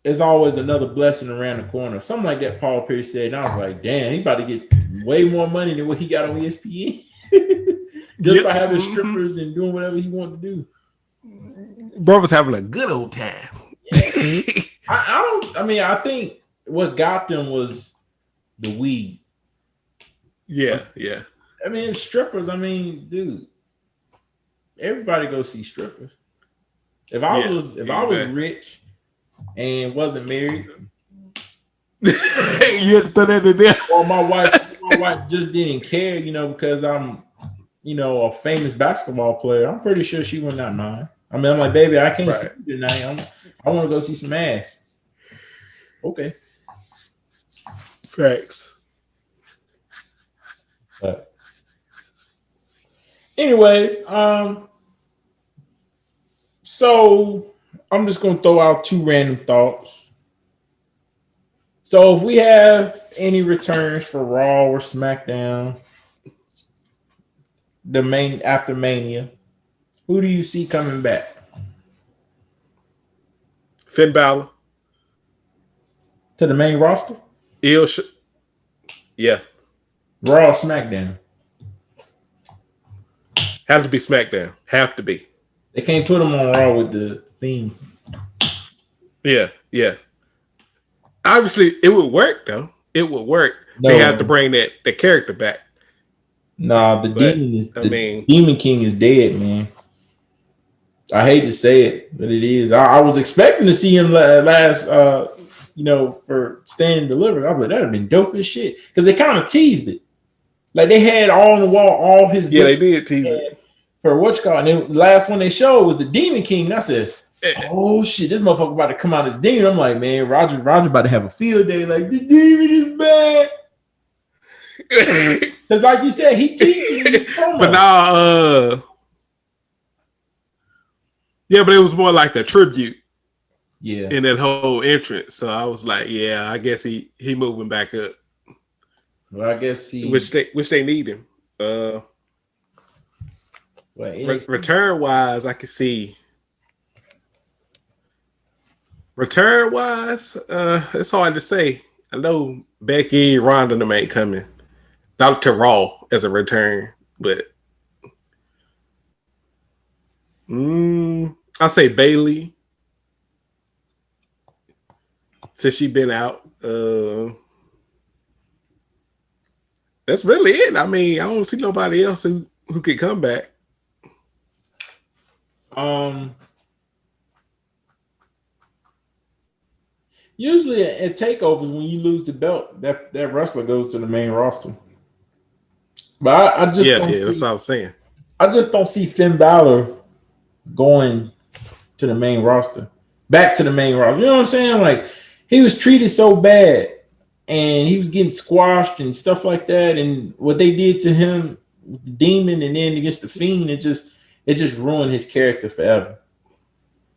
S1: there's always another blessing around the corner. Something like that Paul Pierce said. And I was like, damn, he about to get way more money than what he got on ESPN. Just by having strippers and doing whatever he wanted to do.
S2: Bro was having a good old time.
S1: Yeah. I think what got them was the weed.
S2: Yeah.
S1: I mean, strippers, dude, everybody go see strippers. If I was rich and wasn't married,
S2: you had to throw that in there.
S1: Or my wife just didn't care, because I'm, a famous basketball player. I'm pretty sure she would not mind. I'm like, baby, I can't see you tonight. I want to go see some ass. Okay.
S2: Facts.
S1: But anyways, so I'm just gonna throw out two random thoughts. So if we have any returns for Raw or SmackDown, after Mania, who do you see coming back?
S2: Finn Balor
S1: to the main roster?
S2: Yeah.
S1: Raw or SmackDown?
S2: Have to be SmackDown. Have to be.
S1: They can't put him on Raw with the theme.
S2: Yeah. Obviously, it would work though. It would work. No. They have to bring that character back.
S1: Nah, Demon King is dead, man. I hate to say it, but it is. I was expecting to see him last, for Stand and Deliver. I was like, that would have been dope as shit because they kind of teased it. Like they had all on the wall, all his.
S2: Yeah, they did tease it
S1: for what's called. And the last one they showed was the Demon King, and I said, "Oh shit, this motherfucker about to come out as demon." I'm like, man, Roger about to have a field day. Like the demon is bad. Because, like you said, he teased.
S2: But now, but it was more like a tribute.
S1: Yeah,
S2: in that whole entrance. So I was like, yeah, I guess he moving back up.
S1: Well, I guess he
S2: which they need him. Return wise, I can see. Return wise, it's hard to say. I know Becky, Ronda, them ain't coming. Not to Raw as a return, but I say Bailey since she been out. That's really it. I mean, I don't see nobody else who could come back.
S1: Usually at takeovers, when you lose the belt, that wrestler goes to the main roster. But I just don't see,
S2: that's what I'm saying.
S1: I just don't see Finn Balor going to the main roster, back to the main roster. You know what I'm saying? Like, he was treated so bad, and he was getting squashed and stuff like that. And what they did to him, the Demon, and then against the Fiend, it just ruined his character forever.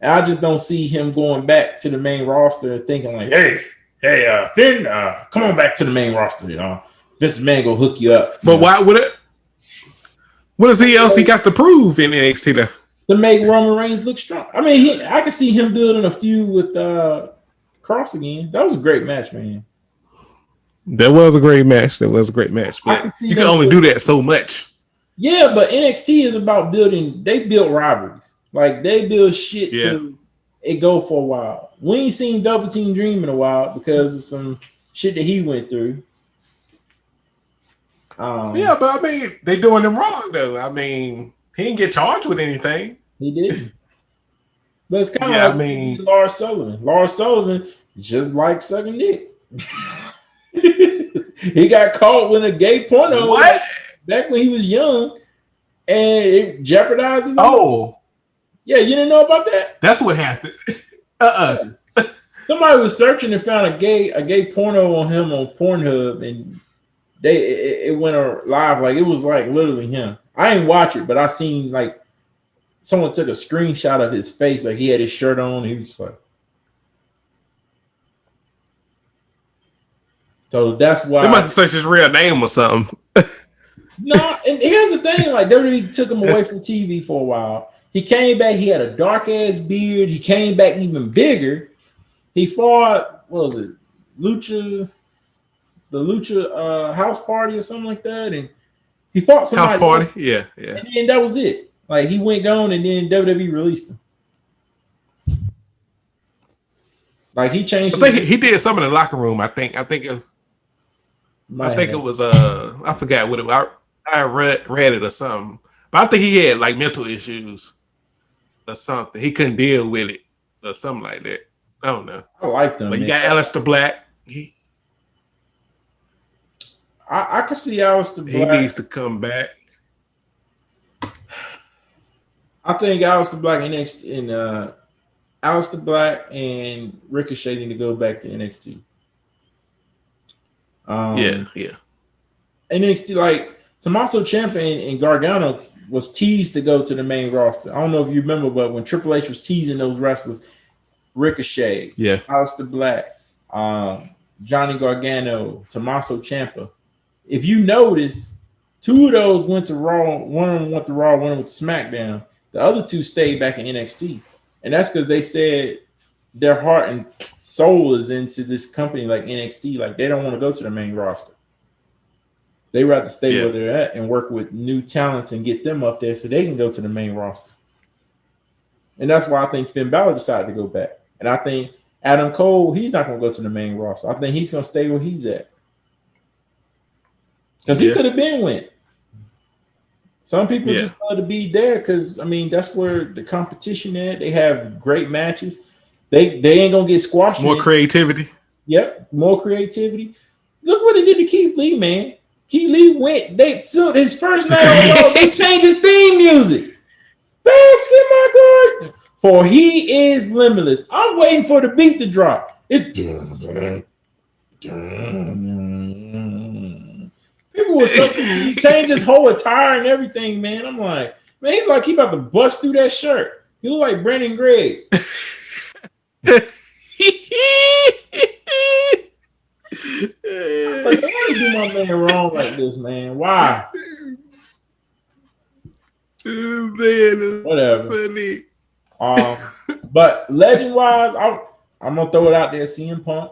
S1: And I just don't see him going back to the main roster and thinking like, hey, Finn, come on back to the main roster. This man gonna hook you up.
S2: But why would it? What is he else he got to prove in NXT
S1: to make Roman Reigns look strong? I mean, I can see him building a feud with Cross again. That was a great match, man.
S2: That was a great match. But you can only do that so much.
S1: Yeah, but NXT is about building. They build rivalries. Like, they build shit to it go for a while. We ain't seen Double Team Dream in a while because of some shit that he went through.
S2: But I mean, they doing him wrong though. I mean, he didn't get charged with anything.
S1: He didn't. But it's kind of like Lars Sullivan. Lars Sullivan just like sucking dick. He got caught with a gay porno back when he was young, and it jeopardized him.
S2: Oh,
S1: yeah, you didn't know about that?
S2: That's what happened.
S1: Somebody was searching and found a gay porno on him on Pornhub, and it went live. Like, it was like literally him. I didn't watch it, but I seen like someone took a screenshot of his face, like he had his shirt on. He was just like, so that's why
S2: they must have searched his real name or something.
S1: No, and here's the thing: like, WWE took him away from TV for a while. He came back. He had a dark ass beard. He came back even bigger. He fought, what was it, the Lucha House Party or something like that, and he fought somebody
S2: House Party.
S1: else,
S2: Yeah.
S1: And then that was it. Like, he went gone, and then WWE released him. Like, he changed.
S2: I think he did something in the locker room. I think it was. I forgot what it was. I read it or something. But I think he had like mental issues or something. He couldn't deal with it or something like that. I don't know.
S1: I like them.
S2: But you got Aleister Black.
S1: I can see Aleister Black.
S2: He needs to come back.
S1: I think Aleister Black Aleister Black and Ricochet need to go back to NXT.
S2: Yeah.
S1: NXT, like, Tommaso Ciampa and Gargano was teased to go to the main roster. I don't know if you remember, but when Triple H was teasing those wrestlers, Ricochet, Aleister Black, Johnny Gargano, Tommaso Ciampa. If you notice, two of those went to Raw. One of them went to Raw, one went to SmackDown. The other two stayed back in NXT. And that's because they said their heart and soul is into this company like NXT. Like, they don't want to go to the main roster. They rather stay where they're at and work with new talents and get them up there so they can go to the main roster. And that's why I think Finn Balor decided to go back. And I think Adam Cole, he's not going to go to the main roster. I think he's going to stay where he's at. Because he could have been went. Some people just want to be there because, I mean, that's where the competition at. They have great matches. They ain't going to get squashed.
S2: More creativity.
S1: Yep, more creativity. Look what they did to Keith Lee, man. Keith Lee went. His first night on Raw, they changed his theme music. Basket my guard. For he is limitless. I'm waiting for the beat to drop. It's people were so he changed his whole attire and everything, man. I'm like, man, he's like he about to bust through that shirt. He look like Brandon Gregg. Like, why you do my man wrong like this, man? Why?
S2: Man,
S1: Whatever.
S2: funny.
S1: But legend wise, I'm gonna throw it out there. CM Punk.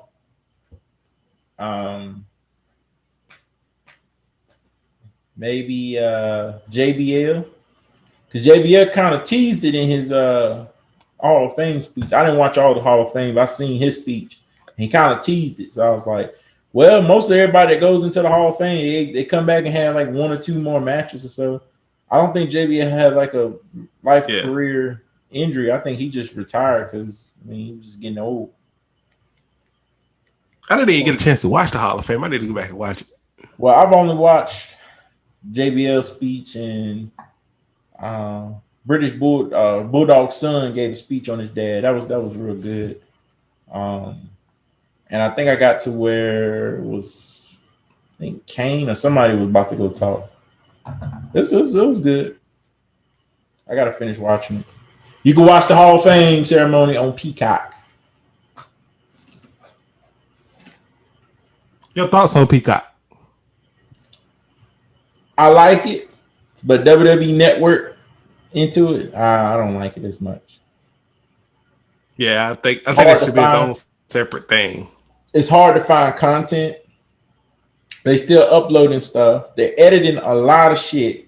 S1: Maybe JBL, because JBL kind of teased it in his Hall of Fame speech. I didn't watch all the Hall of Fame, but I seen his speech. He kind of teased it, so I was like, well, most of everybody that goes into the Hall of Fame, they come back and have like 1 or 2 more matches or so. I don't think JBL had like a life career injury. I think he just retired because he was just getting old.
S2: I didn't even get a chance to watch the Hall of Fame. I need to go back and watch it.
S1: Well, I've only watched JBL's speech, and British Bulldog's son gave a speech on his dad. That was real good. And I think I got to where it was, I think Kane or somebody was about to go talk. It was good. I gotta finish watching it. You can watch the Hall of Fame ceremony on Peacock.
S2: Your thoughts on Peacock?
S1: I like it, but WWE Network into it, I don't like it as much.
S2: Yeah, I think it should be its own separate thing.
S1: It's hard to find content. They still uploading stuff. They're editing a lot of shit.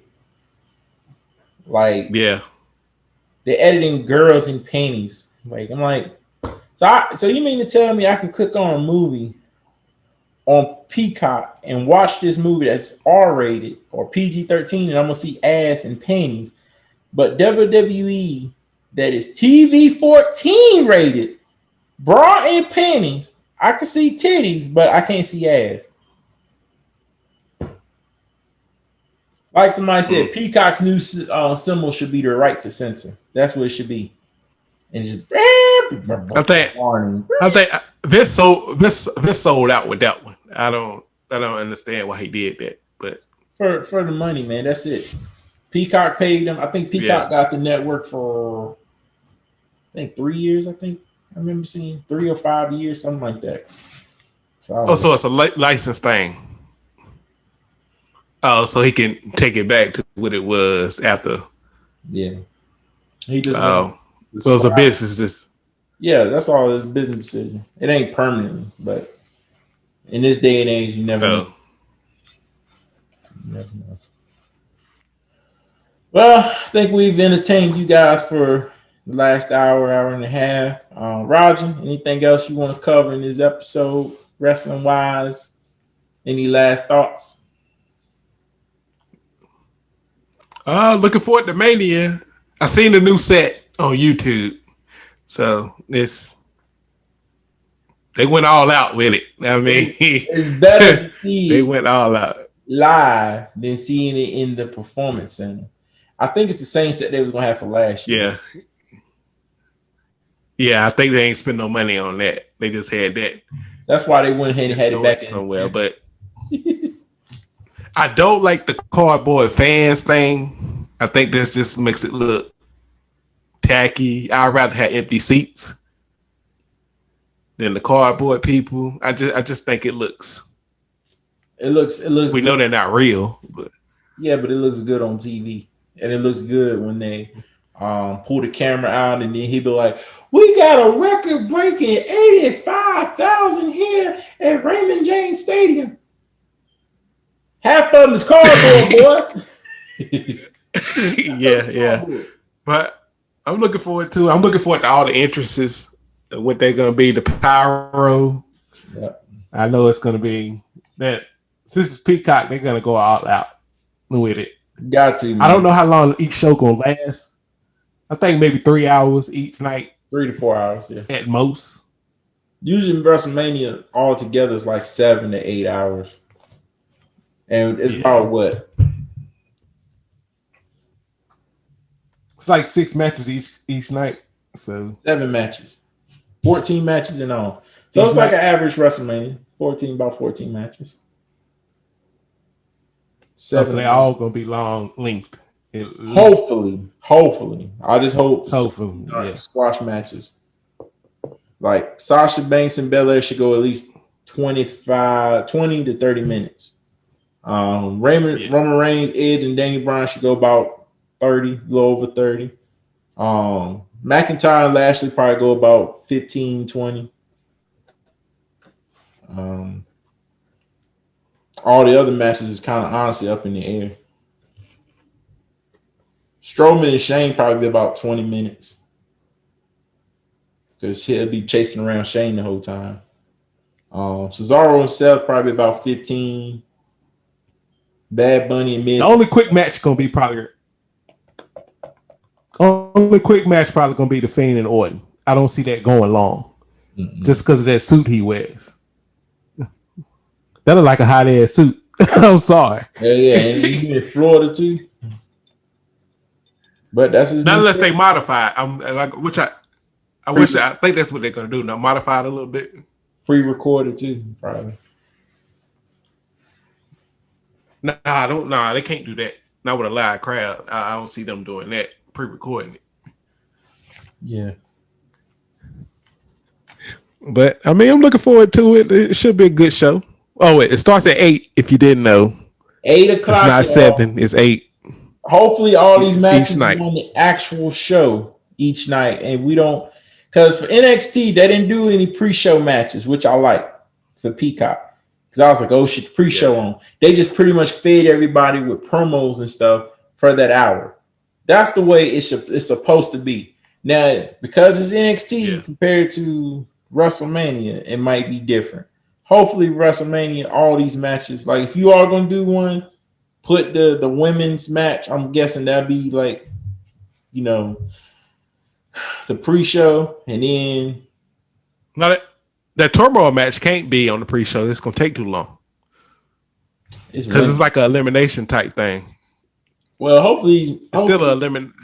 S1: Like,
S2: yeah,
S1: they're editing girls in panties. Like, I'm like, so you mean to tell me I can click on a movie on Peacock and watch this movie that's R-rated or PG-13 and I'm gonna see ass and panties, but WWE that is TV-14 rated, bra and panties, I can see titties, but I can't see ass. Like somebody said, Peacock's new symbol should be the right to censor. That's what it should be. And just
S2: I think this sold out with that one. I don't understand why he did that, but
S1: for the money, man, that's it. Peacock paid them. I think Peacock got the network for 3 years. I think I remember seeing 3 or 5 years, something like that.
S2: So it's a license thing. Oh, so he can take it back to what it was after.
S1: Yeah, he just.
S2: So it's a business.
S1: Yeah, that's all his business decision. It ain't permanent, but in this day and age, you never know. You never know. Well, I think we've entertained you guys for the last hour and a half. Roger, anything else you want to cover in this episode, wrestling wise? Any last thoughts?
S2: Looking forward to Mania. I seen the new set on YouTube, so they went all out with it. I mean,
S1: it's better to see
S2: they went all out
S1: live than seeing it in the Performance Center. I think it's the same set they was gonna have for last year.
S2: Yeah, I think they ain't spend no money on that. They just had that.
S1: That's why they went ahead and had it back
S2: somewhere. But I don't like the cardboard fans thing. I think this just makes it look tacky. I'd rather have empty seats than the cardboard people. I just think it looks.
S1: It looks.
S2: We know they're not real, but
S1: it looks good on TV, and it looks good when they pull the camera out, and then he'll be like, "We got a record-breaking 85,000 here at Raymond James Stadium. Half of them is cardboard, boy."
S2: Yeah. But I'm looking forward to all the entrances, what they're gonna be, the pyro.
S1: Yep.
S2: I know it's gonna be that. Since it's Peacock, they're gonna go all out with it.
S1: Got to. Man.
S2: I don't know how long each show gonna last. I think maybe 3 hours each night.
S1: 3 to 4 hours, yeah,
S2: at most.
S1: Usually WrestleMania all together is like 7 to 8 hours, and it's about what?
S2: It's like 6 matches each night. So
S1: 7 matches, 14 matches in all. So it's like an average WrestleMania, about 14 matches.
S2: So they all gonna be long length.
S1: Hopefully. I just hope.
S2: Hopefully,
S1: squash matches. Like Sasha Banks and Belair should go at least 20 to 30 minutes. Roman Reigns, Edge, and Daniel Bryan should go about 30, a little over 30. McIntyre and Lashley probably go about 15, 20. All the other matches is kind of honestly up in the air. Strowman and Shane probably be about 20 minutes. Because he'll be chasing around Shane the whole time. Cesaro and Seth probably about 15. Bad Bunny and Mid.
S2: The only quick match gonna be the Fiend and Orton. I don't see that going long. Just because of that suit he wears. That look like a hot ass suit. I'm sorry.
S1: Yeah, and he's in Florida too. But that's his.
S2: Not unless they modify it. I think that's what they're gonna do now. Modify it a little bit.
S1: Pre-recorded too, probably.
S2: Nah, they can't do that. Not with a live crowd. I don't see them doing that. Pre-recording it.
S1: Yeah.
S2: But I mean, I'm looking forward to it. It should be a good show. Oh, it starts at 8. If you didn't know,
S1: 8 o'clock.
S2: It's not 7. It's 8.
S1: Hopefully, all these matches are on the actual show each night, and we don't. Because for NXT, they didn't do any pre-show matches, which I like for Peacock. Because I was like, oh shit, pre-show on. They just pretty much fed everybody with promos and stuff for that hour. That's the way it's supposed to be. Now, because it's NXT compared to WrestleMania, it might be different. Hopefully, WrestleMania, all these matches, like if you are going to do one, put the women's match. I'm guessing that'd be like, the pre-show, and then
S2: now that turmoil match can't be on the pre-show. It's gonna take too long because it's like an elimination type thing.
S1: Well, hopefully
S2: still an elimination.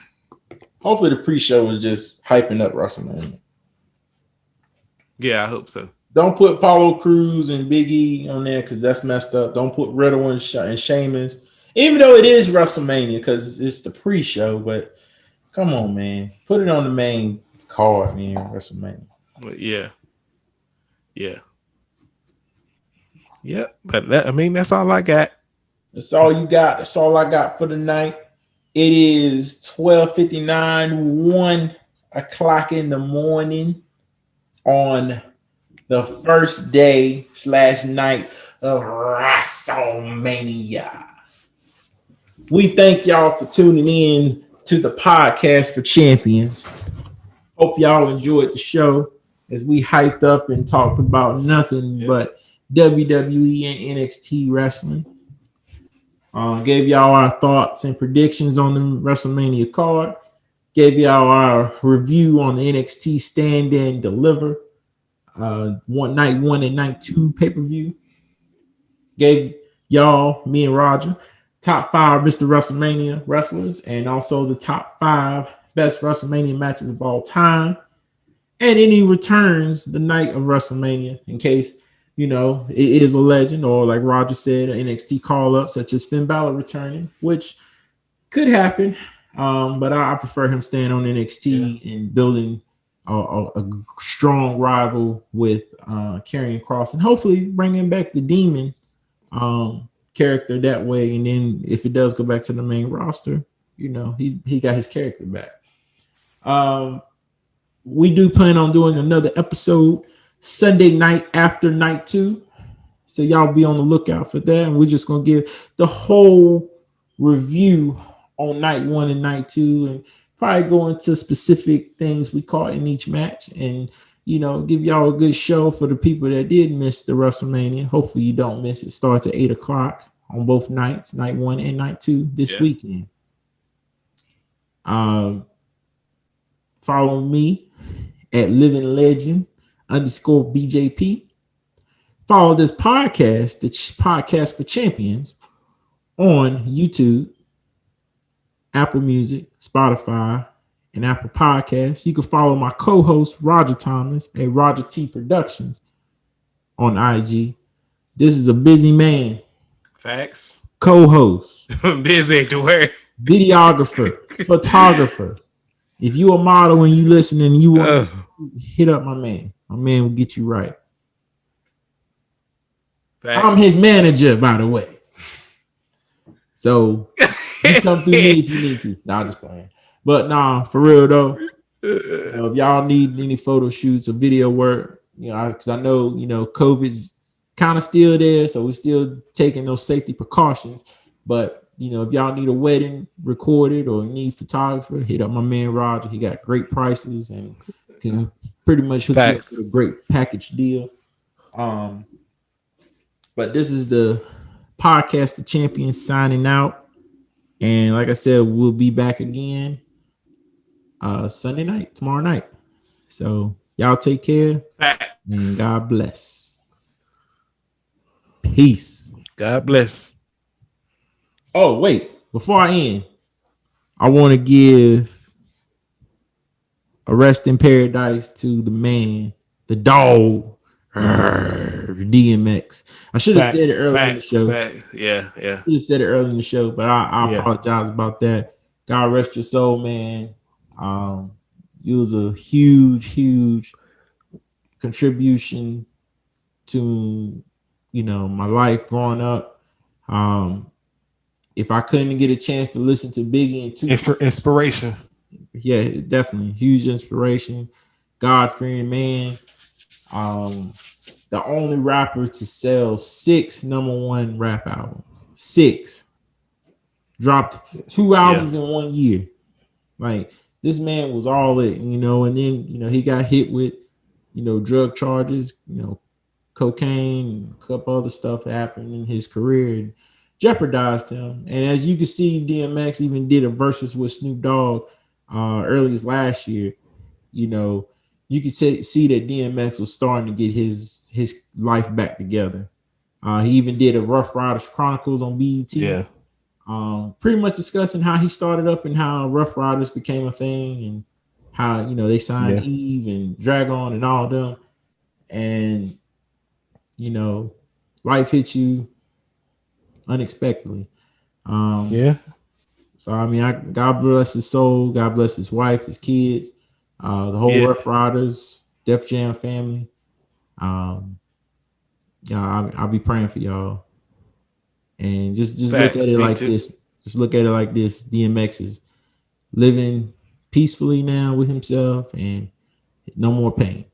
S1: Hopefully, the pre-show is just hyping up WrestleMania.
S2: Yeah, I hope so.
S1: Don't put Apollo Crews and Big E on there because that's messed up. Don't put Riddle and Sheamus, even though it is WrestleMania because it's the pre-show. But come on, man, put it on the main card, man. WrestleMania.
S2: Yeah. But that's all I got.
S1: That's all you got. That's all I got for the night. It is 12:59, 1 o'clock in the morning on the first day / night of WrestleMania. We thank y'all for tuning in to the podcast for champions. Hope y'all enjoyed the show as we hyped up and talked about nothing but WWE and NXT wrestling. Gave y'all our thoughts and predictions on the WrestleMania card. Gave y'all our review on the NXT Stand and Deliver. Night 1 and night 2 pay-per-view. Gave y'all, me and Roger, top 5 Mr. WrestleMania wrestlers and also the top 5 best WrestleMania matches of all time. And any returns the night of WrestleMania in case, it is a legend or like Roger said, an NXT call-up such as Finn Balor returning, which could happen. But I prefer him staying on NXT and building a strong rival with Karrion Kross and hopefully bringing back the Demon character that way. And then if it does go back to the main roster, he got his character back. We do plan on doing another episode Sunday night after night 2. So y'all be on the lookout for that. And we're just going to give the whole review on night 1 and night 2 and probably go into specific things we caught in each match and, give y'all a good show for the people that did miss the WrestleMania. Hopefully you don't miss it. It starts at 8 o'clock on both nights, night 1 and night 2 this weekend. Follow me at Living Legend _BJP. Follow this podcast, the Podcast for Champions, on YouTube, Apple Music, Spotify, and Apple Podcasts. You can follow my co-host Roger Thomas at Roger T Productions on IG. This is a busy man.
S2: Facts.
S1: Co-host.
S2: Busy to work.
S1: Videographer. Photographer. If you a model and you listening and you want to hit up my man. My man will get you right. I'm his manager, by the way. So you come through me if you need to. Nah, I'm just playing. But nah, for real though. If y'all need any photo shoots or video work, because I know, COVID's kind of still there, so we're still taking those safety precautions. But if y'all need a wedding recorded or need photographer, hit up my man Roger. He got great prices and can pretty much hook you up with a great package deal. But this is the Podcast for Champions signing out, and like I said, we'll be back again Sunday night, tomorrow night. So y'all take care.
S2: Facts.
S1: And God bless. Peace.
S2: God bless.
S1: Oh, wait. Before I end, I want to give a rest in paradise to the man, the dog, DMX. I should have said it earlier in the show.
S2: Yeah.
S1: I should have said it earlier in the show, but I apologize about that. God rest your soul, man. It was a huge contribution to my life growing up. If I couldn't get a chance to listen to Biggie and Tupac,
S2: inspiration.
S1: Yeah, definitely huge inspiration. God-fearing man. The only rapper to sell 6 #1 rap albums. 6. Dropped 2 albums in 1 year. Like, this man was all it, and then, he got hit with, drug charges, cocaine, and a couple other stuff happened in his career and jeopardized him. And as you can see, DMX even did a versus with Snoop Dogg early as last year. You can see that DMX was starting to get his life back together. He even did a Rough Riders Chronicles on BET.
S2: Yeah.
S1: Pretty much discussing how he started up and how Rough Riders became a thing and how, they signed Eve and Dragon and all of them. And, life hits you unexpectedly. So, God bless his soul. God bless his wife, his kids, the whole Rough Riders, Def Jam family. I'll be praying for y'all. And just look at it like this. Just look at it like this. DMX is living peacefully now with himself and no more pain.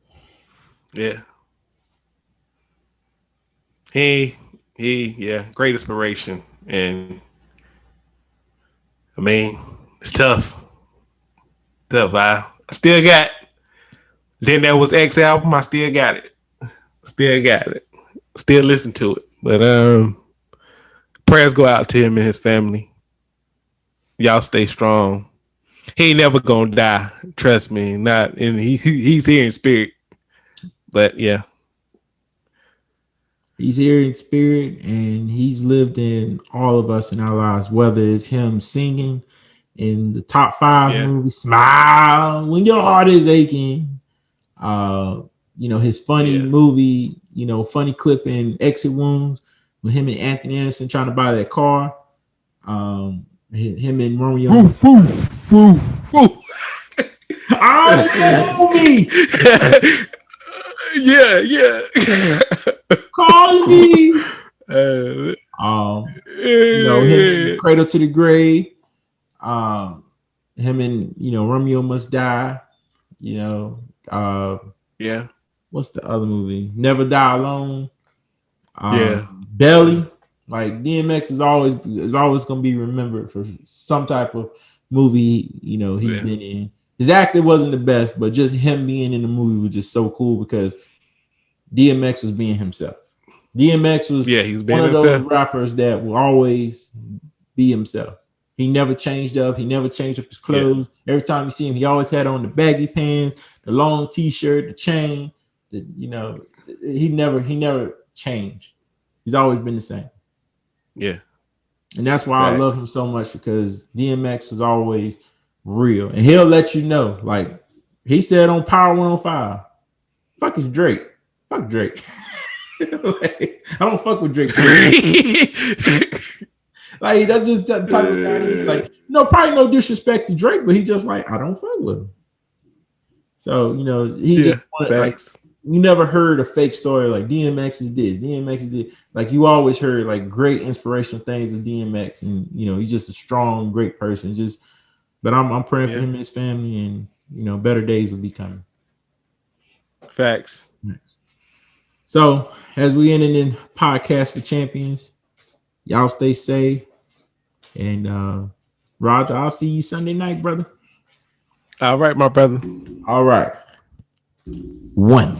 S2: Yeah. Great inspiration. And it's tough. I still got. Then there was X album. I still got it. Still listen to it. But prayers go out to him and his family. Y'all stay strong. He ain't never gonna die. Trust me. Not, and he's here in spirit. But yeah.
S1: He's here in spirit, and he's lived in all of us in our lives, whether it's him singing in the top 5 movie, Smile When Your Heart Is Aching. His funny movie, funny clip in Exit Wounds with him and Anthony Anderson trying to buy that car. Him and Romeo. Oh, me.
S2: Yeah.
S1: Call me. Him and Cradle to the Grave. Him and Romeo Must Die. What's the other movie? Never Die Alone. Belly. Like, DMX is always going to be remembered for some type of movie he's been in. His acting wasn't the best, but just him being in the movie was just so cool because DMX was being himself. DMX was one of those rappers that will always be himself. He never changed up. He never changed up his clothes. Every time you see him, he always had on the baggy pants, the long T-shirt, the chain. He never changed. He's always been the same.
S2: Yeah.
S1: And that's why I love him so much, because DMX was always real. And he'll let you know. Like he said on Power 105, fuck is Drake. Fuck Drake. Like, I don't fuck with Drake. Like, that's just the type of guy he is. Like, probably no disrespect to Drake, but he just like, I don't fuck with him. So, he just wanted, like, you never heard a fake story like DMX is this, DMX is this. Like you always heard like great inspirational things of DMX, and he's just a strong, great person. But I'm praying for him and his family, and better days will be coming.
S2: Facts.
S1: So as we end in podcast for champions, y'all stay safe, and Roger, I'll see you Sunday night, brother.
S2: All right, my brother.
S1: All right. 1.